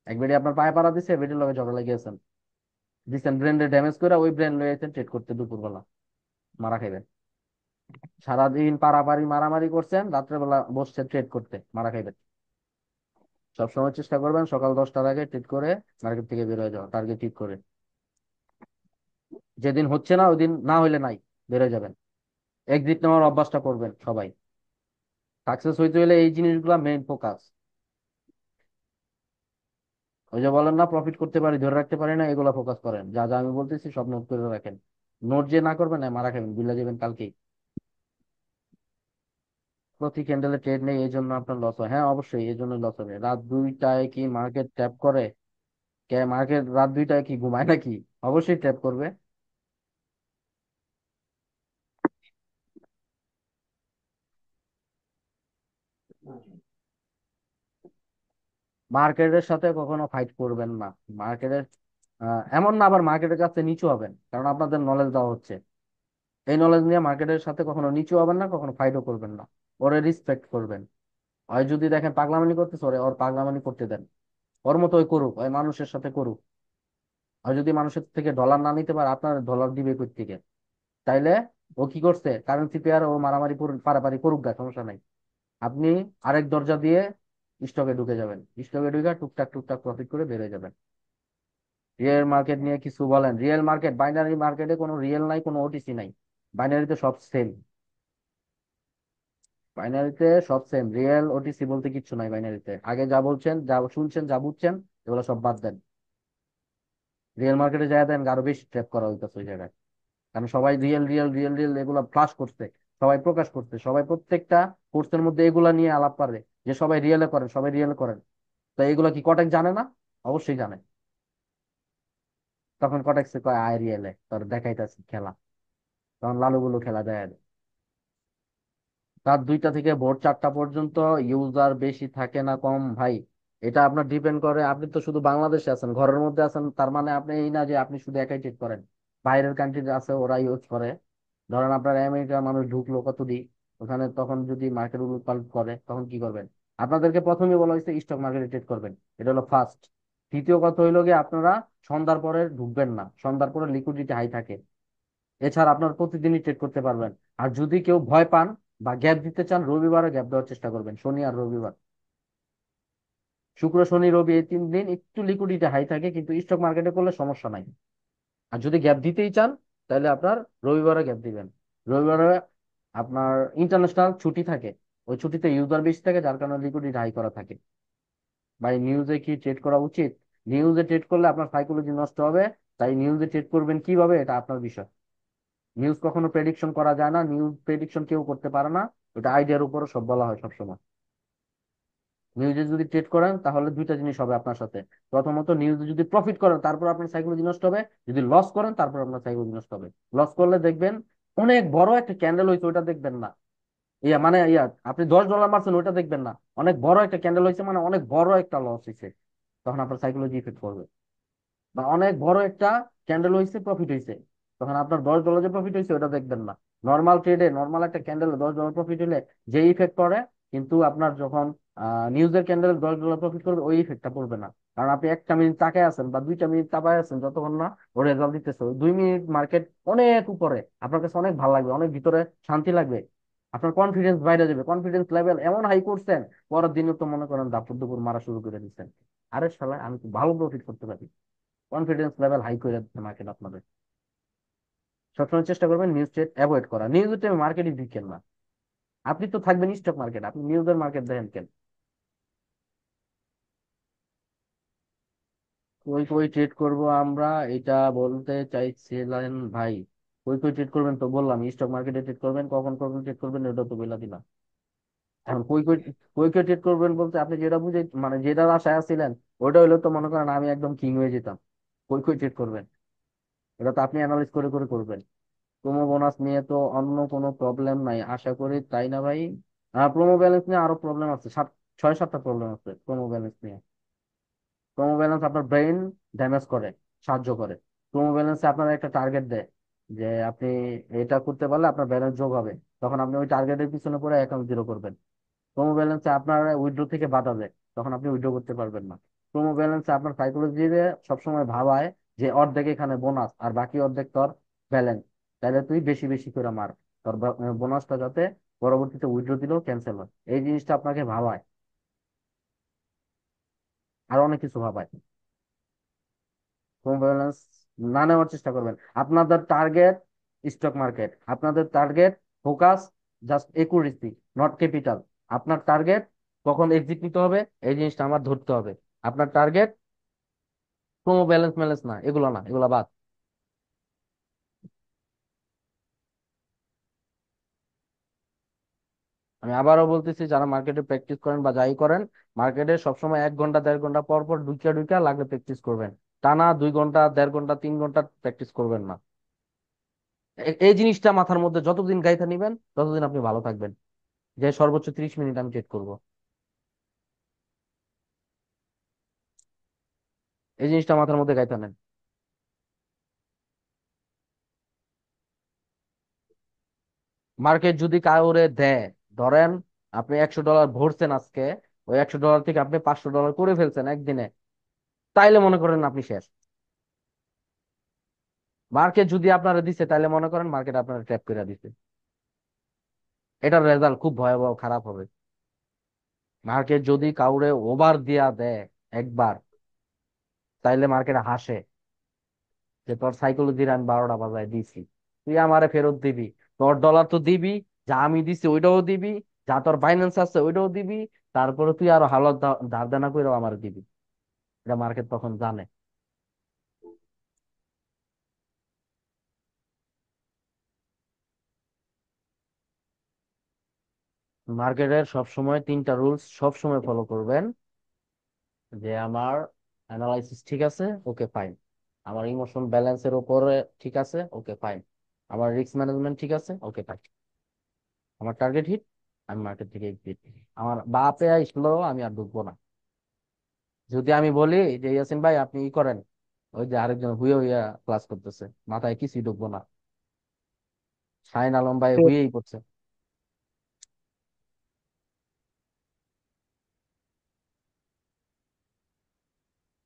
এক বেডি আপনার পায়ে পাড়া দিছে, বেডির লগে ঝগড়া লাগিয়েছেন, দিচ্ছেন ব্রেনকে ড্যামেজ করে, ওই ব্রেন লয়ে গেছেন ট্রেড করতে দুপুরবেলা, মারা খাইবেন। সারাদিন পারাপারি মারামারি করছেন, রাত্রেবেলা বসছেন ট্রেড করতে, মারা খাইবেন। সবসময় চেষ্টা করবেন সকাল 10টার আগে ট্রেড করে মার্কেট থেকে বের হয়ে যাওয়া, টার্গেট ঠিক করে। যেদিন হচ্ছে না, ওই দিন না হইলে নাই, বের হয়ে যাবেন। এক্সিট নেওয়ার অভ্যাসটা করবেন সবাই। সাকসেস হইতে হলে এই জিনিসগুলা মেইন ফোকাস। ওই যে বলেন না, প্রফিট করতে পারি ধরে রাখতে পারি না, এগুলা ফোকাস করেন। যা যা আমি বলতেছি সব নোট করে রাখেন। নোট যে না করবেন না, মারা খাবেন, বিলা যাবেন কালকেই। প্রতি ক্যান্ডেলে ট্রেড নেই, এই জন্য আপনার লস হয়। হ্যাঁ অবশ্যই, এই জন্য লস হবে। রাত 2টায় কি মার্কেট ট্যাপ করে? কে মার্কেট রাত 2টায় কি ঘুমায় নাকি? অবশ্যই ট্যাপ করবে। মার্কেটের সাথে কখনো ফাইট করবেন না। মার্কেটের এমন না আবার মার্কেটের কাছে নিচু হবেন, কারণ আপনাদের নলেজ দেওয়া হচ্ছে। এই নলেজ নিয়ে মার্কেটের সাথে কখনো নিচু হবেন না, কখনো ফাইটও করবেন না। ওরে রেসপেক্ট করবেন। হয় যদি দেখেন পাগলামানি করতেছে, ওর পাগলামানি করতে দেন, ওর মতো ওই করুক, ওই মানুষের সাথে করুক। আর যদি মানুষের থেকে ডলার না নিতে পারে, আপনার ডলার দিবে কই থেকে? তাইলে ও কি করছে, কারেন্সি পেয়ার ও মারামারি পারাপারি করুক গা, সমস্যা নাই। আপনি আরেক দরজা দিয়ে স্টকে ঢুকে যাবেন, স্টকে ঢুকে টুকটাক টুকটাক প্রফিট করে বেরিয়ে যাবেন। রিয়েল মার্কেট নিয়ে কিছু বলেন? রিয়েল মার্কেট, বাইনারি মার্কেটে কোনো রিয়েল নাই, কোনো ওটিসি নাই। বাইনারিতে সব সেম। বাইনারিতে সব সেম, রিয়েল ওটিসি বলতে কিচ্ছু নাই বাইনারিতে। আগে যা বলছেন, যা শুনছেন, যা বুঝছেন, এগুলো সব বাদ দেন। রিয়েল মার্কেটে যায় দেন, আরো বেশি ট্র্যাপ করা হইতেছে ওই জায়গায়। কারণ সবাই রিয়েল রিয়েল রিয়েল রিয়েল এগুলা ফ্লাশ করছে, সবাই প্রকাশ করছে, সবাই প্রত্যেকটা কোর্সের মধ্যে এগুলা নিয়ে আলাপ পারে যে সবাই রিয়েলে করেন, সবাই রিয়েলে করেন। তো এগুলা কি কটেক জানে না? অবশ্যই জানে। তখন কটেক্সে কয় আয় রিয়েলে তোর দেখাইতেছি খেলা। তখন লালুগুলো খেলা দেয়। রাত 2টা থেকে ভোর 4টা পর্যন্ত ইউজার বেশি থাকে না কম ভাই? এটা আপনার ডিপেন্ড করে। আপনি তো শুধু বাংলাদেশে আছেন, ঘরের মধ্যে আছেন, তার মানে আপনি এই না যে আপনি শুধু একাই ট্রেড করেন। বাইরের কান্ট্রি আছে, ওরা ইউজ করে। ধরেন আপনার আমেরিকার মানুষ ঢুকলো কতদিন ওখানে, তখন যদি মার্কেট উলটপালট করে তখন কি করবেন? আপনাদেরকে প্রথমে বলা হয়েছে স্টক মার্কেটে ট্রেড করবেন, এটা হলো ফার্স্ট। দ্বিতীয় কথা হইলো গিয়ে আপনারা সন্ধ্যার পরে ঢুকবেন না, সন্ধ্যার পরে লিকুইডিটি হাই থাকে। এছাড়া আপনার প্রতিদিনই ট্রেড করতে পারবেন। আর যদি কেউ ভয় পান বা গ্যাপ দিতে চান, রবিবারে গ্যাপ দেওয়ার চেষ্টা করবেন, শনি আর রবিবার। শুক্র শনি রবি এই 3 দিন একটু লিকুইডিটি হাই থাকে, কিন্তু স্টক মার্কেটে করলে সমস্যা নাই। আর যদি গ্যাপ দিতেই চান, তাহলে আপনার রবিবারে গ্যাপ দিবেন। রবিবারে আপনার ইন্টারন্যাশনাল ছুটি থাকে, ওই ছুটিতে ইউজার বেশি থাকে, যার কারণে লিকুইডিটি হাই করা থাকে। ভাই নিউজে কি ট্রেড করা উচিত? নিউজে ট্রেড করলে আপনার সাইকোলজি নষ্ট হবে। তাই নিউজে ট্রেড করবেন কিভাবে, এটা আপনার বিষয়। নিউজ কখনো প্রেডিকশন করা যায় না, নিউজ প্রেডিকশন কেউ করতে পারে না। ওটা আইডিয়ার উপরে সব বলা হয় সবসময়। নিউজে যদি ট্রেড করেন তাহলে দুইটা জিনিস হবে আপনার সাথে। প্রথমত নিউজে যদি প্রফিট করেন তারপর আপনার সাইকোলজি নষ্ট হবে, যদি লস করেন তারপর আপনার সাইকোলজি নষ্ট হবে। লস করলে দেখবেন অনেক বড় একটা ক্যান্ডেল হয়েছে, ওইটা দেখবেন না। আপনি $10 মারছেন, ওইটা দেখবেন না। অনেক বড় একটা ক্যান্ডেল হয়েছে মানে অনেক বড় একটা লস হয়েছে, তখন আপনার সাইকোলজি ইফেক্ট করবে। বা অনেক বড় একটা ক্যান্ডেল হয়েছে, প্রফিট হয়েছে, তখন আপনার $10 যে প্রফিট হয়েছে ওটা দেখবেন না। নর্মাল ট্রেডে নর্মাল একটা ক্যান্ডেলে $10 প্রফিট হলে যে ইফেক্ট পড়ে, কিন্তু আপনার যখন নিউজের ক্যান্ডেলে $10 প্রফিট করবে ওই ইফেক্টটা পড়বে না। কারণ আপনি 1টা মিনিট তাকায় আছেন বা 2টা মিনিট তাকায় আছেন, যতক্ষণ না ও রেজাল্ট দিতেছে। ওই 2 মিনিট মার্কেট অনেক উপরে, আপনার কাছে অনেক ভালো লাগবে, অনেক ভিতরে শান্তি লাগবে, আপনার কনফিডেন্স বাইরে যাবে, কনফিডেন্স লেভেল এমন হাই করছেন, পরের দিনে তো মনে করেন দাপুর দুপুর মারা শুরু করে দিচ্ছেন। আরে শালা আমি তো ভালো প্রফিট করতে পারি। কনফিডেন্স লেভেল হাই করে দিচ্ছে মার্কেট আপনাদের। সবসময় চেষ্টা করবেন নিউজ ট্রেড অ্যাভয়েড করা। নিউজ ট্রেড মার্কেটই ঢুকেন না। আপনি তো থাকবেন স্টক মার্কেট, আপনি নিউজের মার্কেট দেখেন কেন? কই কই ট্রেড করব আমরা, এটা বলতে চাইছিলেন ভাই? কই কই ট্রেড করবেন তো বললাম, স্টক মার্কেটে ট্রেড করবেন, কখন কখন ট্রেড করবেন ওটা তো বলে দিলাম। এখন কই কই কই কই ট্রেড করবেন বলতে আপনি যেটা বুঝে মানে যেটার আশায় আছিলেন, ওটা হইলো তো মনে করেন আমি একদম কিং হয়ে যেতাম। কই কই ট্রেড করবেন এটা তো আপনি অ্যানালাইজ করে করে করবেন। প্রোমো বোনাস নিয়ে তো অন্য কোনো প্রবলেম নাই আশা করি, তাই না ভাই? প্রোমো ব্যালেন্স নিয়ে আরো প্রবলেম আছে, 6-7টা প্রবলেম আছে প্রোমো ব্যালেন্স নিয়ে। প্রোমো ব্যালেন্স আপনার ব্রেইন ড্যামেজ করে, সাহায্য করে। প্রোমো ব্যালেন্সে আপনার একটা টার্গেট দেয় যে আপনি এটা করতে পারলে আপনার ব্যালেন্স যোগ হবে, তখন আপনি ওই টার্গেটের পিছনে পড়ে অ্যাকাউন্ট জিরো করবেন। প্রোমো ব্যালেন্সে আপনার উইথড্র থেকে বাধা দেয়, তখন আপনি উইথড্র করতে পারবেন না। প্রোমো ব্যালেন্সে আপনার সাইকোলজি সবসময় ভাবায় যে অর্ধেক এখানে বোনাস আর বাকি অর্ধেক তোর ব্যালেন্স, তাহলে তুই বেশি বেশি করে মার, তোর বোনাসটা যাতে পরবর্তীতে উইথড্র দিলেও ক্যান্সেল হয়। এই জিনিসটা আপনাকে ভাবায়, আর অনেক কিছু ভাবায়। প্রোমো ব্যালেন্স না নেওয়ার চেষ্টা করবেন। আপনাদের টার্গেট স্টক মার্কেট, আপনাদের target focus just accuracy, not capital. আপনার টার্গেট কখন এক্সিট নিতে হবে এই জিনিসটা আমার ধরতে হবে। আপনার টার্গেট প্রোমো ব্যালেন্স ম্যালেন্স না, এগুলো না, এগুলো বাদ। আমি আবারও বলতেছি, যারা মার্কেটে প্র্যাকটিস করেন বা যাই করেন, মার্কেটে সবসময় 1 ঘন্টা 1.5 ঘন্টা পর পর ঢুকিয়া ঢুকিয়া লাগলে প্র্যাকটিস করবেন। টানা 2 ঘন্টা 1.5 ঘন্টা 3 ঘন্টা প্র্যাকটিস করবেন না। এই জিনিসটা মাথার মধ্যে যতদিন গাইথা নিবেন ততদিন আপনি ভালো থাকবেন, যে সর্বোচ্চ 30 মিনিট আমি ট্রেড করব। এই জিনিসটা মাথার মধ্যে গাইথা নেন। মার্কেট যদি কাউরে দেয়, ধরেন আপনি $100 ভরছেন আজকে, ওই $100 থেকে আপনি $500 করে ফেলছেন একদিনে, তাইলে মনে করেন আপনি শেষ। মার্কেট যদি আপনারা দিছে তাইলে মনে করেন মার্কেট আপনারা ট্র্যাপ করে দিছে, এটার রেজাল্ট খুব ভয়াবহ খারাপ হবে। মার্কেট যদি কাউরে ওভার দিয়া দেয় একবার, তাইলে মার্কেট হাসে যে তোর সাইকোলজির আমি 12টা বাজায় দিছি, তুই আমারে ফেরত দিবি। তোর ডলার তো দিবি, যা আমি দিছি ওইটাও দিবি, যা তোর বাইন্যান্স আছে ওইটাও দিবি, তারপরে তুই আরো হালত ধার দেনা কইরাও আমার দিবি। এটা মার্কেট তখন জানে। মার্কেটের সবসময় 3টা রুলস সবসময় ফলো করবেন। যে আমার অ্যানালাইসিস ঠিক আছে, ওকে ফাইন। আমার ইমোশন ব্যালেন্সের উপরে ঠিক আছে, ওকে ফাইন। আমার রিস্ক ম্যানেজমেন্ট ঠিক আছে, ওকে ফাইন। আমার টার্গেট হিট, আমি মার্কেট থেকে এক্সিট। আমার বাপে আসলো আমি আর ঢুকবো না। যদি আমি বলি যে ইয়াসিন ভাই আপনি ই করেন, ওই যে আরেকজন হুইয়া হুইয়া ক্লাস করতেছে, মাথায় কিছুই ঢুকবো না। শাহিন আলম ভাই হুইয়াই করছে।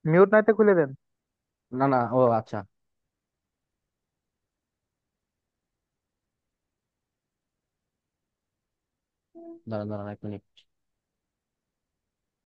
মিউট নাইতে খুলে দেন। না না, ও আচ্ছা, দাঁড়ান দাঁড়ান 1 মিনিট।